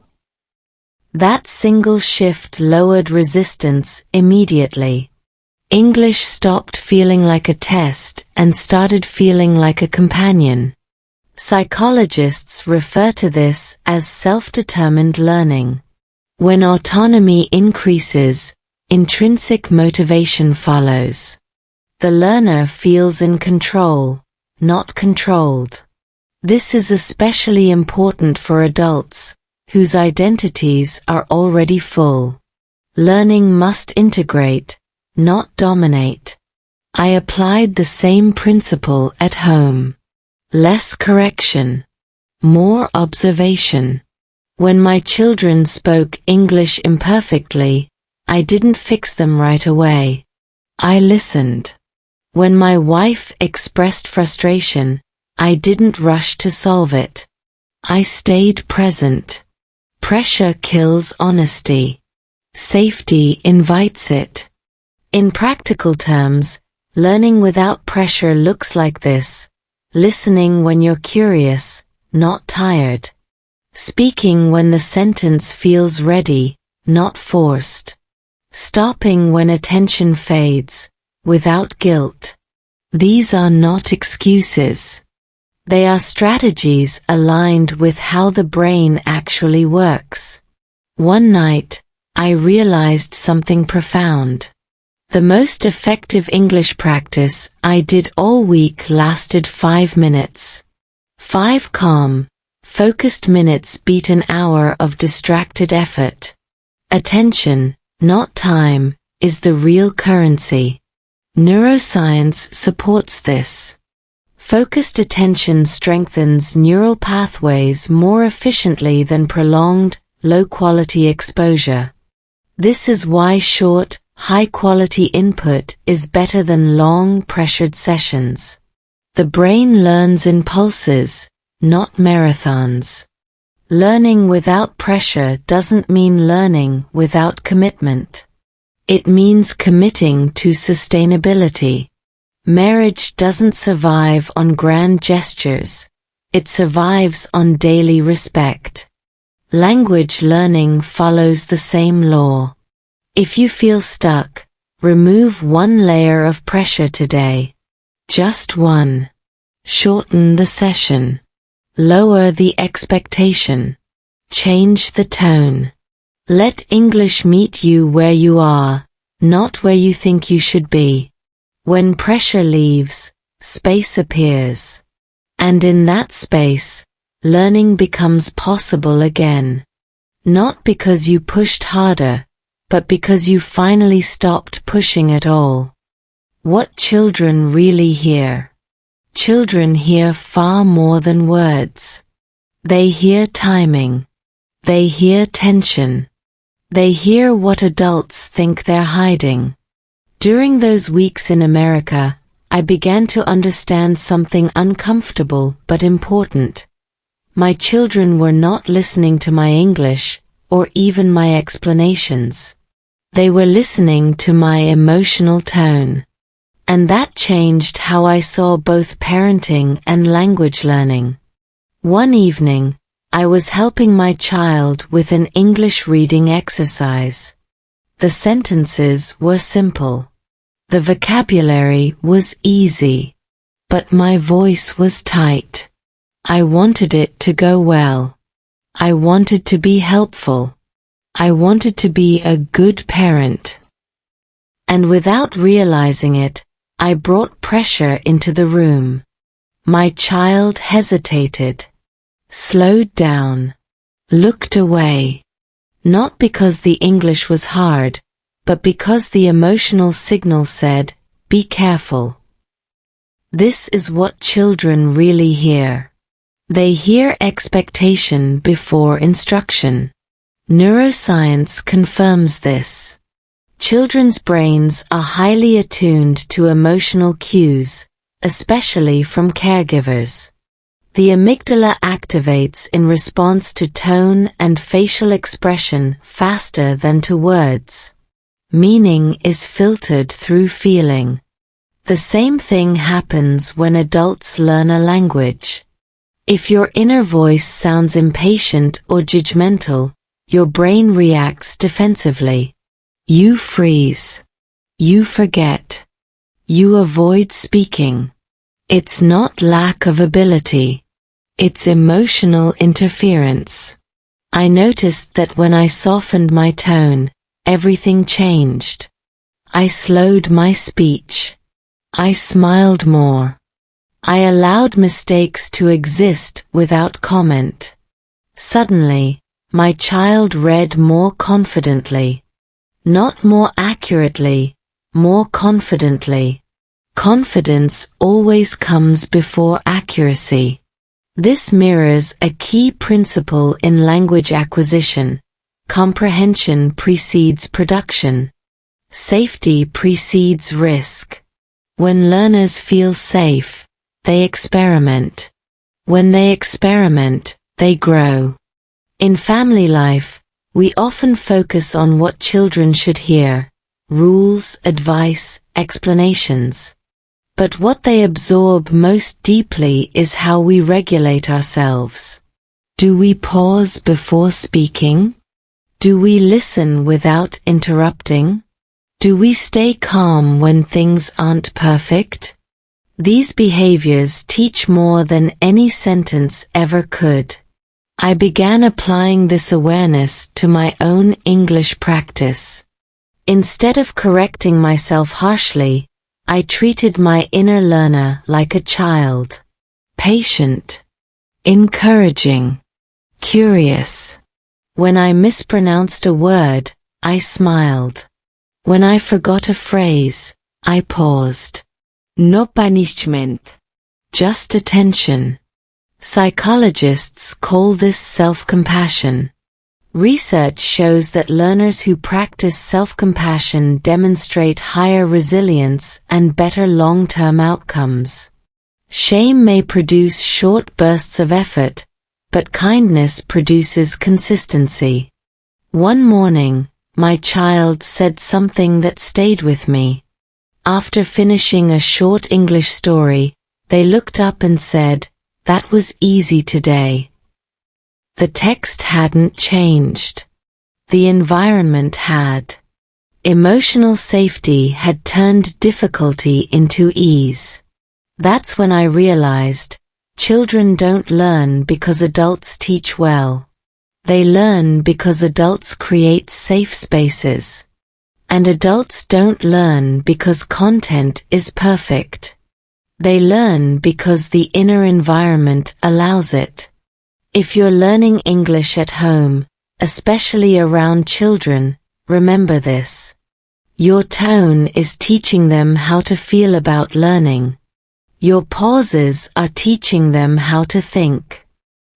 That single shift lowered resistance immediately. English stopped feeling like a test and started feeling like a companion. Psychologists refer to this as self-determined learning. When autonomy increases, intrinsic motivation follows. The learner feels in control, not controlled. This is especially important for adults, whose identities are already full. Learning must integrate, not dominate. I applied the same principle at home. Less correction. More observation. When my children spoke English imperfectly, I didn't fix them right away. I listened. When my wife expressed frustration, I didn't rush to solve it. I stayed present. Pressure kills honesty. Safety invites it. In practical terms, learning without pressure looks like this: listening when you're curious, not tired. Speaking when the sentence feels ready, not forced. Stopping when attention fades, without guilt. These are not excuses. They are strategies aligned with how the brain actually works. One night, I realized something profound. The most effective English practice I did all week lasted 5 minutes. 5 calm, focused minutes beat an hour of distracted effort. Attention, not time, is the real currency. Neuroscience supports this. Focused attention strengthens neural pathways more efficiently than prolonged, low-quality exposure. This is why short, high-quality input is better than long, pressured sessions. The brain learns in pulses, not marathons. Learning without pressure doesn't mean learning without commitment. It means committing to sustainability. Marriage doesn't survive on grand gestures. It survives on daily respect. Language learning follows the same law. If you feel stuck, remove one layer of pressure today. Just one. Shorten the session. Lower the expectation. Change the tone. Let English meet you where you are, not where you think you should be. When pressure leaves, space appears. And in that space, learning becomes possible again. Not because you pushed harder, but because you finally stopped pushing at all. What children really hear. Children hear far more than words. They hear timing. They hear tension. They hear what adults think they're hiding. During those weeks in America, I began to understand something uncomfortable but important. My children were not listening to my English, or even my explanations. They were listening to my emotional tone. And that changed how I saw both parenting and language learning. One evening, I was helping my child with an English reading exercise. The sentences were simple. The vocabulary was easy. But my voice was tight. I wanted it to go well. I wanted to be helpful. I wanted to be a good parent. And without realizing it, I brought pressure into the room. My child hesitated, slowed down, looked away. Not because the English was hard, but because the emotional signal said, "Be careful." This is what children really hear. They hear expectation before instruction. Neuroscience confirms this. Children's brains are highly attuned to emotional cues, especially from caregivers. The amygdala activates in response to tone and facial expression faster than to words. Meaning is filtered through feeling. The same thing happens when adults learn a language. If your inner voice sounds impatient or judgmental, your brain reacts defensively. You freeze. You forget. You avoid speaking. It's not lack of ability. It's emotional interference. I noticed that when I softened my tone, everything changed. I slowed my speech. I smiled more. I allowed mistakes to exist without comment. Suddenly, my child read more confidently. Not more accurately, more confidently. Confidence always comes before accuracy. This mirrors a key principle in language acquisition. Comprehension precedes production. Safety precedes risk. When learners feel safe, they experiment. When they experiment, they grow. In family life, we often focus on what children should hear: rules, advice, explanations. But what they absorb most deeply is how we regulate ourselves. Do we pause before speaking? Do we listen without interrupting? Do we stay calm when things aren't perfect? These behaviors teach more than any sentence ever could. I began applying this awareness to my own English practice. Instead of correcting myself harshly, I treated my inner learner like a child. Patient. Encouraging. Curious. When I mispronounced a word, I smiled. When I forgot a phrase, I paused. No punishment. Just attention. Psychologists call this self-compassion. Research shows that learners who practice self-compassion demonstrate higher resilience and better long-term outcomes. Shame may produce short bursts of effort, but kindness produces consistency. One morning, my child said something that stayed with me. After finishing a short English story, they looked up and said, "That was easy today." The text hadn't changed. The environment had. Emotional safety had turned difficulty into ease. That's when I realized, children don't learn because adults teach well. They learn because adults create safe spaces. And adults don't learn because content is perfect. They learn because the inner environment allows it. If you're learning English at home, especially around children, Remember this. Your tone is teaching them how to feel about learning. Your pauses are teaching them how to think.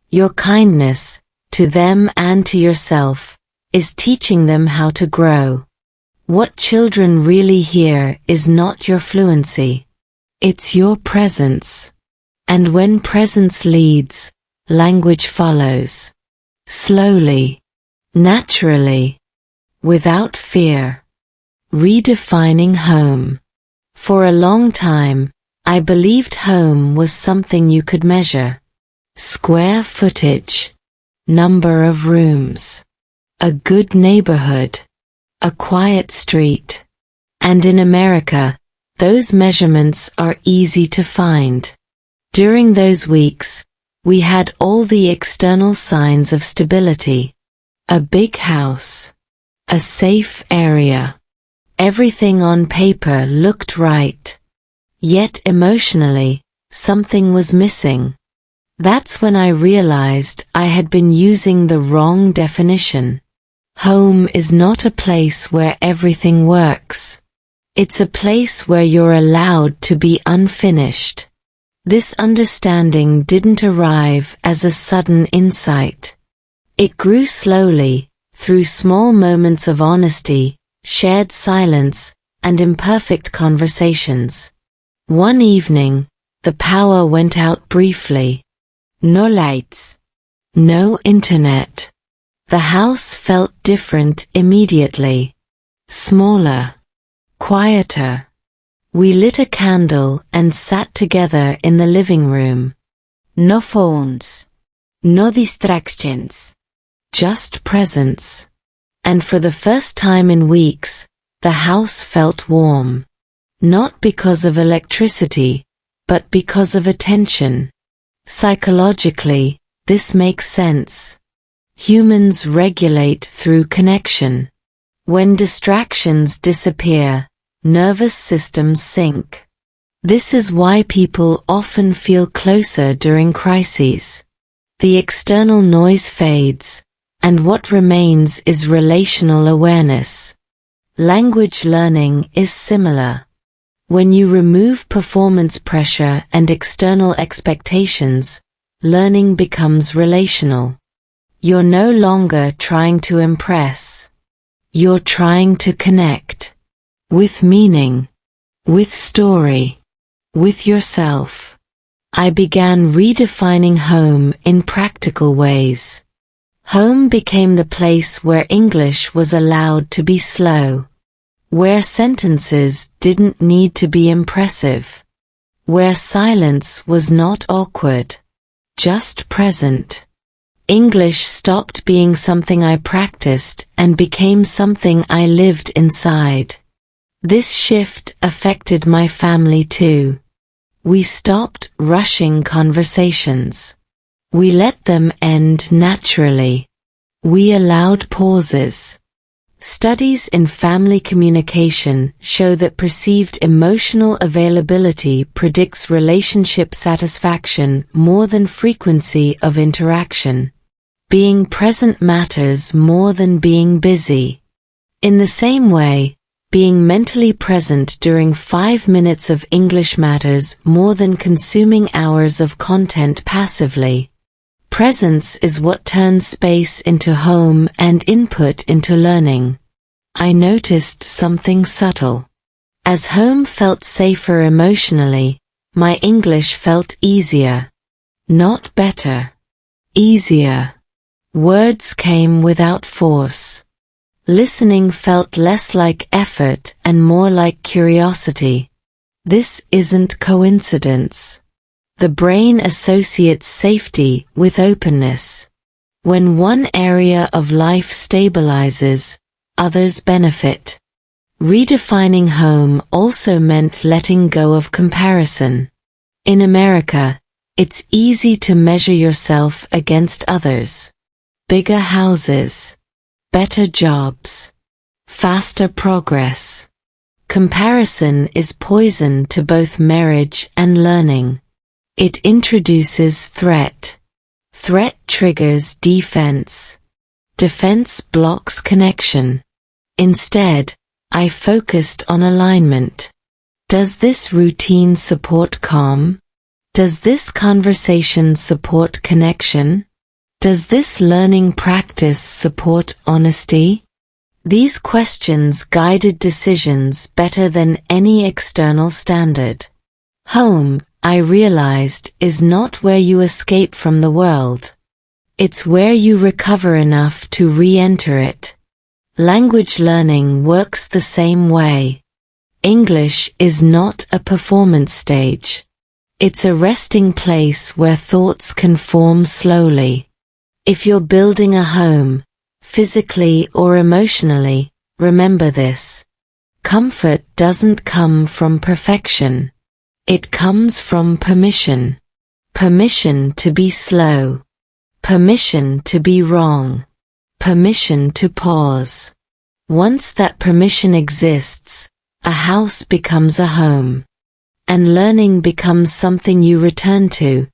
Your kindness, to them and to yourself, is teaching them how to grow. What children really hear is not your fluency. It's your presence. And when presence leads, language follows. Slowly. Naturally. Without fear. Redefining home. For a long time, I believed home was something you could measure. Square footage. Number of rooms. A good neighborhood. A quiet street. And in America, those measurements are easy to find. During those weeks, we had all the external signs of stability. A big house. A safe area. Everything on paper looked right. Yet emotionally, something was missing. That's when I realized I had been using the wrong definition. Home is not a place where everything works. It's a place where you're allowed to be unfinished. This understanding didn't arrive as a sudden insight. It grew slowly, through small moments of honesty, shared silence, and imperfect conversations. One evening, the power went out briefly. No lights. No internet. The house felt different immediately. Smaller. Quieter. We lit a candle and sat together in the living room. No phones. No distractions. Just presence. And for the first time in weeks, the house felt warm. Not because of electricity, but because of attention. Psychologically, this makes sense. Humans regulate through connection. When distractions disappear, nervous systems sink. This is why people often feel closer during crises. The external noise fades, and what remains is relational awareness. Language learning is similar. When you remove performance pressure and external expectations, learning becomes relational. You're no longer trying to impress. You're trying to connect. With meaning. With story. With yourself. I began redefining home in practical ways. Home became the place where English was allowed to be slow. Where sentences didn't need to be impressive. Where silence was not awkward. Just present. English stopped being something I practiced and became something I lived inside. This shift affected my family too. We stopped rushing conversations. We let them end naturally. We allowed pauses. Studies in family communication show that perceived emotional availability predicts relationship satisfaction more than frequency of interaction. Being present matters more than being busy. In the same way, being mentally present during 5 minutes of English matters more than consuming hours of content passively. Presence is what turns space into home and input into learning. I noticed something subtle. As home felt safer emotionally, my English felt easier. Not better. Easier. Words came without force. Listening felt less like effort and more like curiosity. This isn't coincidence. The brain associates safety with openness. When one area of life stabilizes, others benefit. Redefining home also meant letting go of comparison. In America, it's easy to measure yourself against others. Bigger houses. Better jobs. Faster progress. Comparison is poison to both marriage and learning. It introduces threat. Threat triggers defense. Defense blocks connection. Instead, I focused on alignment. Does this routine support calm? Does this conversation support connection? Does this learning practice support honesty? These questions guided decisions better than any external standard. Home, I realized, is not where you escape from the world. It's where you recover enough to re-enter it. Language learning works the same way. English is not a performance stage. It's a resting place where thoughts can form slowly. If you're building a home, physically or emotionally, remember this. Comfort doesn't come from perfection. It comes from permission. Permission to be slow. Permission to be wrong. Permission to pause. Once that permission exists, a house becomes a home. And learning becomes something you return to,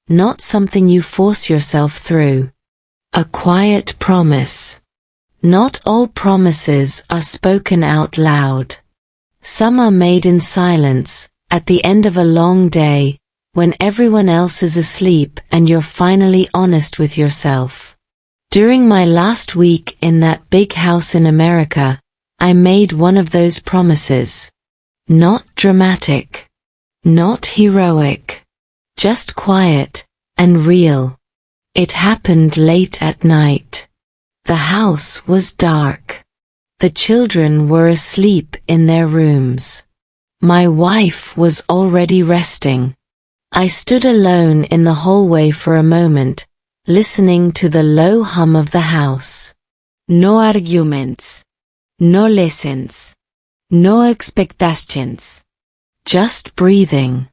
not something you force yourself through. A quiet promise. Not all promises are spoken out loud. Some are made in silence, at the end of a long day, when everyone else is asleep and you're finally honest with yourself. During my last week in that big house in America, I made one of those promises. Not dramatic. Not heroic. Just quiet and real. It happened late at night. The house was dark. The children were asleep in their rooms. My wife was already resting. I stood alone in the hallway for a moment, listening to the low hum of the house. No arguments. No lessons. No expectations. Just breathing.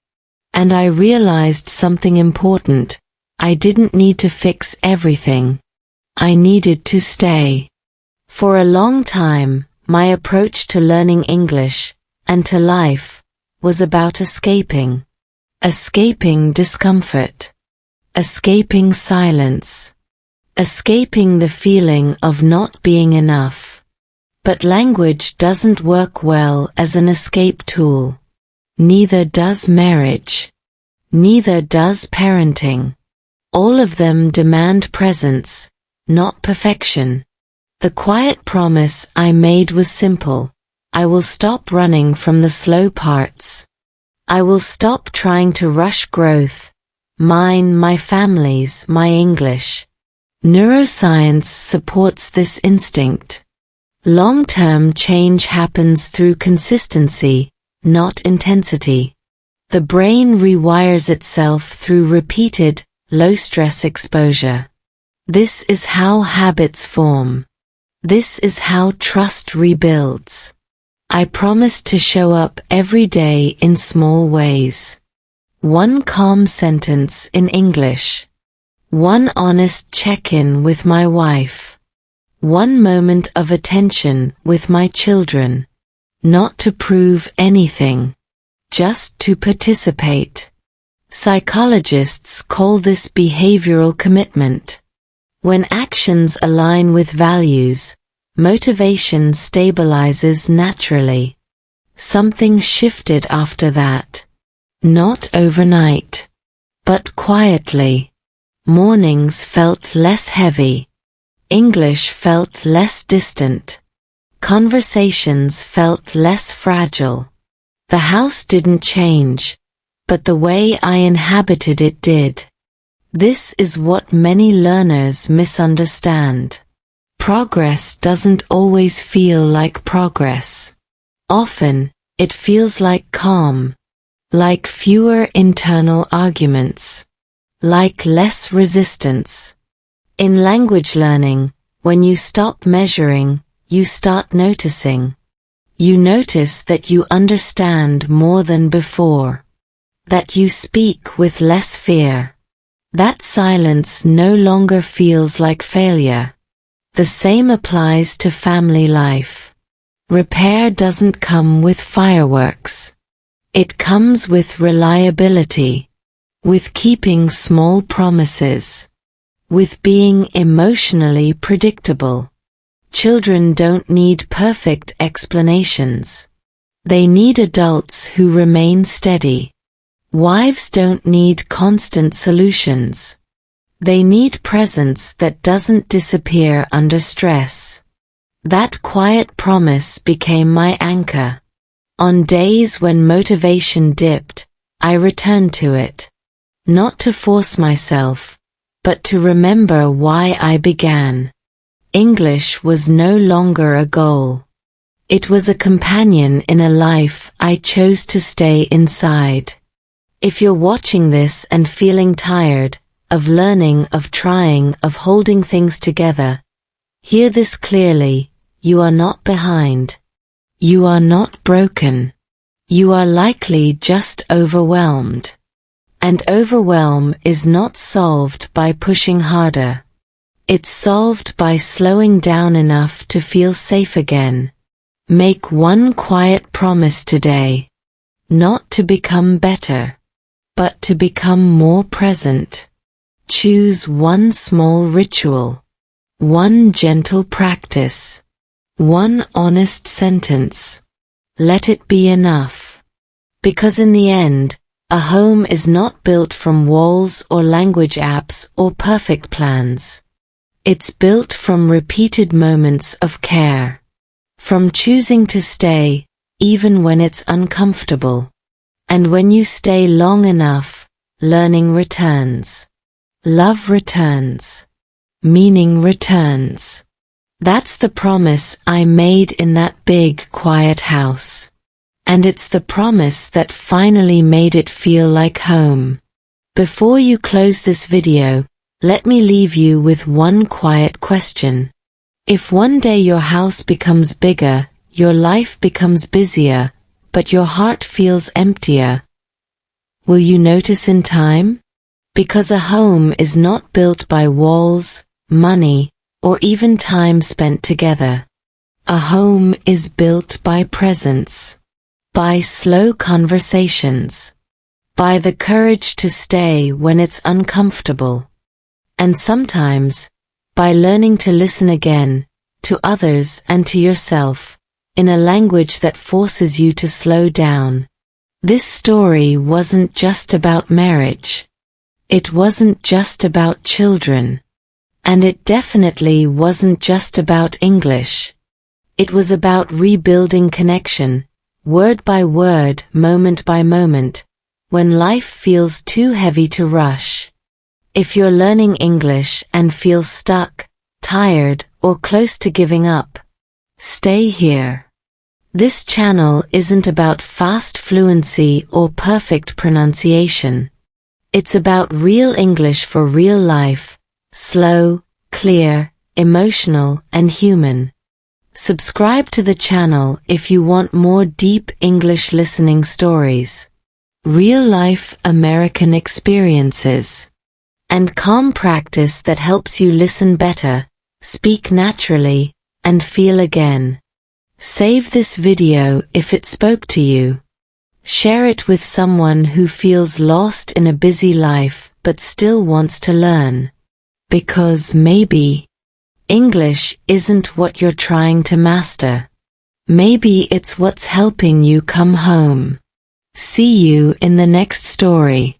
And I realized something important. I didn't need to fix everything. I needed to stay. For a long time, my approach to learning English, and to life, was about escaping. Escaping discomfort. Escaping silence. Escaping the feeling of not being enough. But language doesn't work well as an escape tool. Neither does marriage. Neither does parenting. All of them demand presence, not perfection. The quiet promise I made was simple. I will stop running from the slow parts. I will stop trying to rush growth. Mine, my family's, my English. Neuroscience supports this instinct. Long-term change happens through consistency, not intensity. The brain rewires itself through repeated, low-stress exposure. This is how habits form. This is how trust rebuilds. I promise to show up every day in small ways. One calm sentence in English. One honest check-in with my wife. One moment of attention with my children. Not to prove anything. Just to participate. Psychologists call this behavioral commitment. When actions align with values, motivation stabilizes naturally. Something shifted after that. Not overnight, but quietly. Mornings felt less heavy. English felt less distant. Conversations felt less fragile. The house didn't change, but the way I inhabited it did. This is what many learners misunderstand. Progress doesn't always feel like progress. Often, it feels like calm. Like fewer internal arguments. Like less resistance. In language learning, when you stop measuring, you start noticing. You notice that you understand more than before. That you speak with less fear. That silence no longer feels like failure. The same applies to family life. Repair doesn't come with fireworks. It comes with reliability. With keeping small promises. With being emotionally predictable. Children don't need perfect explanations. They need adults who remain steady. Wives don't need constant solutions. They need presence that doesn't disappear under stress. That quiet promise became my anchor. On days when motivation dipped, I returned to it. Not to force myself, but to remember why I began. English was no longer a goal. It was a companion in a life I chose to stay inside. If you're watching this and feeling tired, of learning, of trying, of holding things together, hear this clearly: you are not behind. You are not broken. You are likely just overwhelmed. And overwhelm is not solved by pushing harder. It's solved by slowing down enough to feel safe again. Make one quiet promise today. Not to become better, but to become more present. Choose one small ritual, one gentle practice, one honest sentence. Let it be enough. Because in the end, a home is not built from walls or language apps or perfect plans. It's built from repeated moments of care. From choosing to stay, even when it's uncomfortable. And when you stay long enough, learning returns. Love returns. Meaning returns. That's the promise I made in that big, quiet house. And it's the promise that finally made it feel like home. Before you close this video, let me leave you with one quiet question. If one day your house becomes bigger, your life becomes busier, but your heart feels emptier, will you notice in time? Because a home is not built by walls, money, or even time spent together. A home is built by presence, by slow conversations, by the courage to stay when it's uncomfortable, and sometimes, by learning to listen again, to others and to yourself, in a language that forces you to slow down. This story wasn't just about marriage. It wasn't just about children. And it definitely wasn't just about English. It was about rebuilding connection, word by word, moment by moment, when life feels too heavy to rush. If you're learning English and feel stuck, tired, or close to giving up, stay here. This channel isn't about fast fluency or perfect pronunciation. It's about real English for real life, slow, clear, emotional, and human. Subscribe to the channel if you want more deep English listening stories, real-life American experiences, and calm practice that helps you listen better, speak naturally, and feel again. Save this video if it spoke to you. Share it with someone who feels lost in a busy life but still wants to learn. Because maybe English isn't what you're trying to master. Maybe it's what's helping you come home. See you in the next story.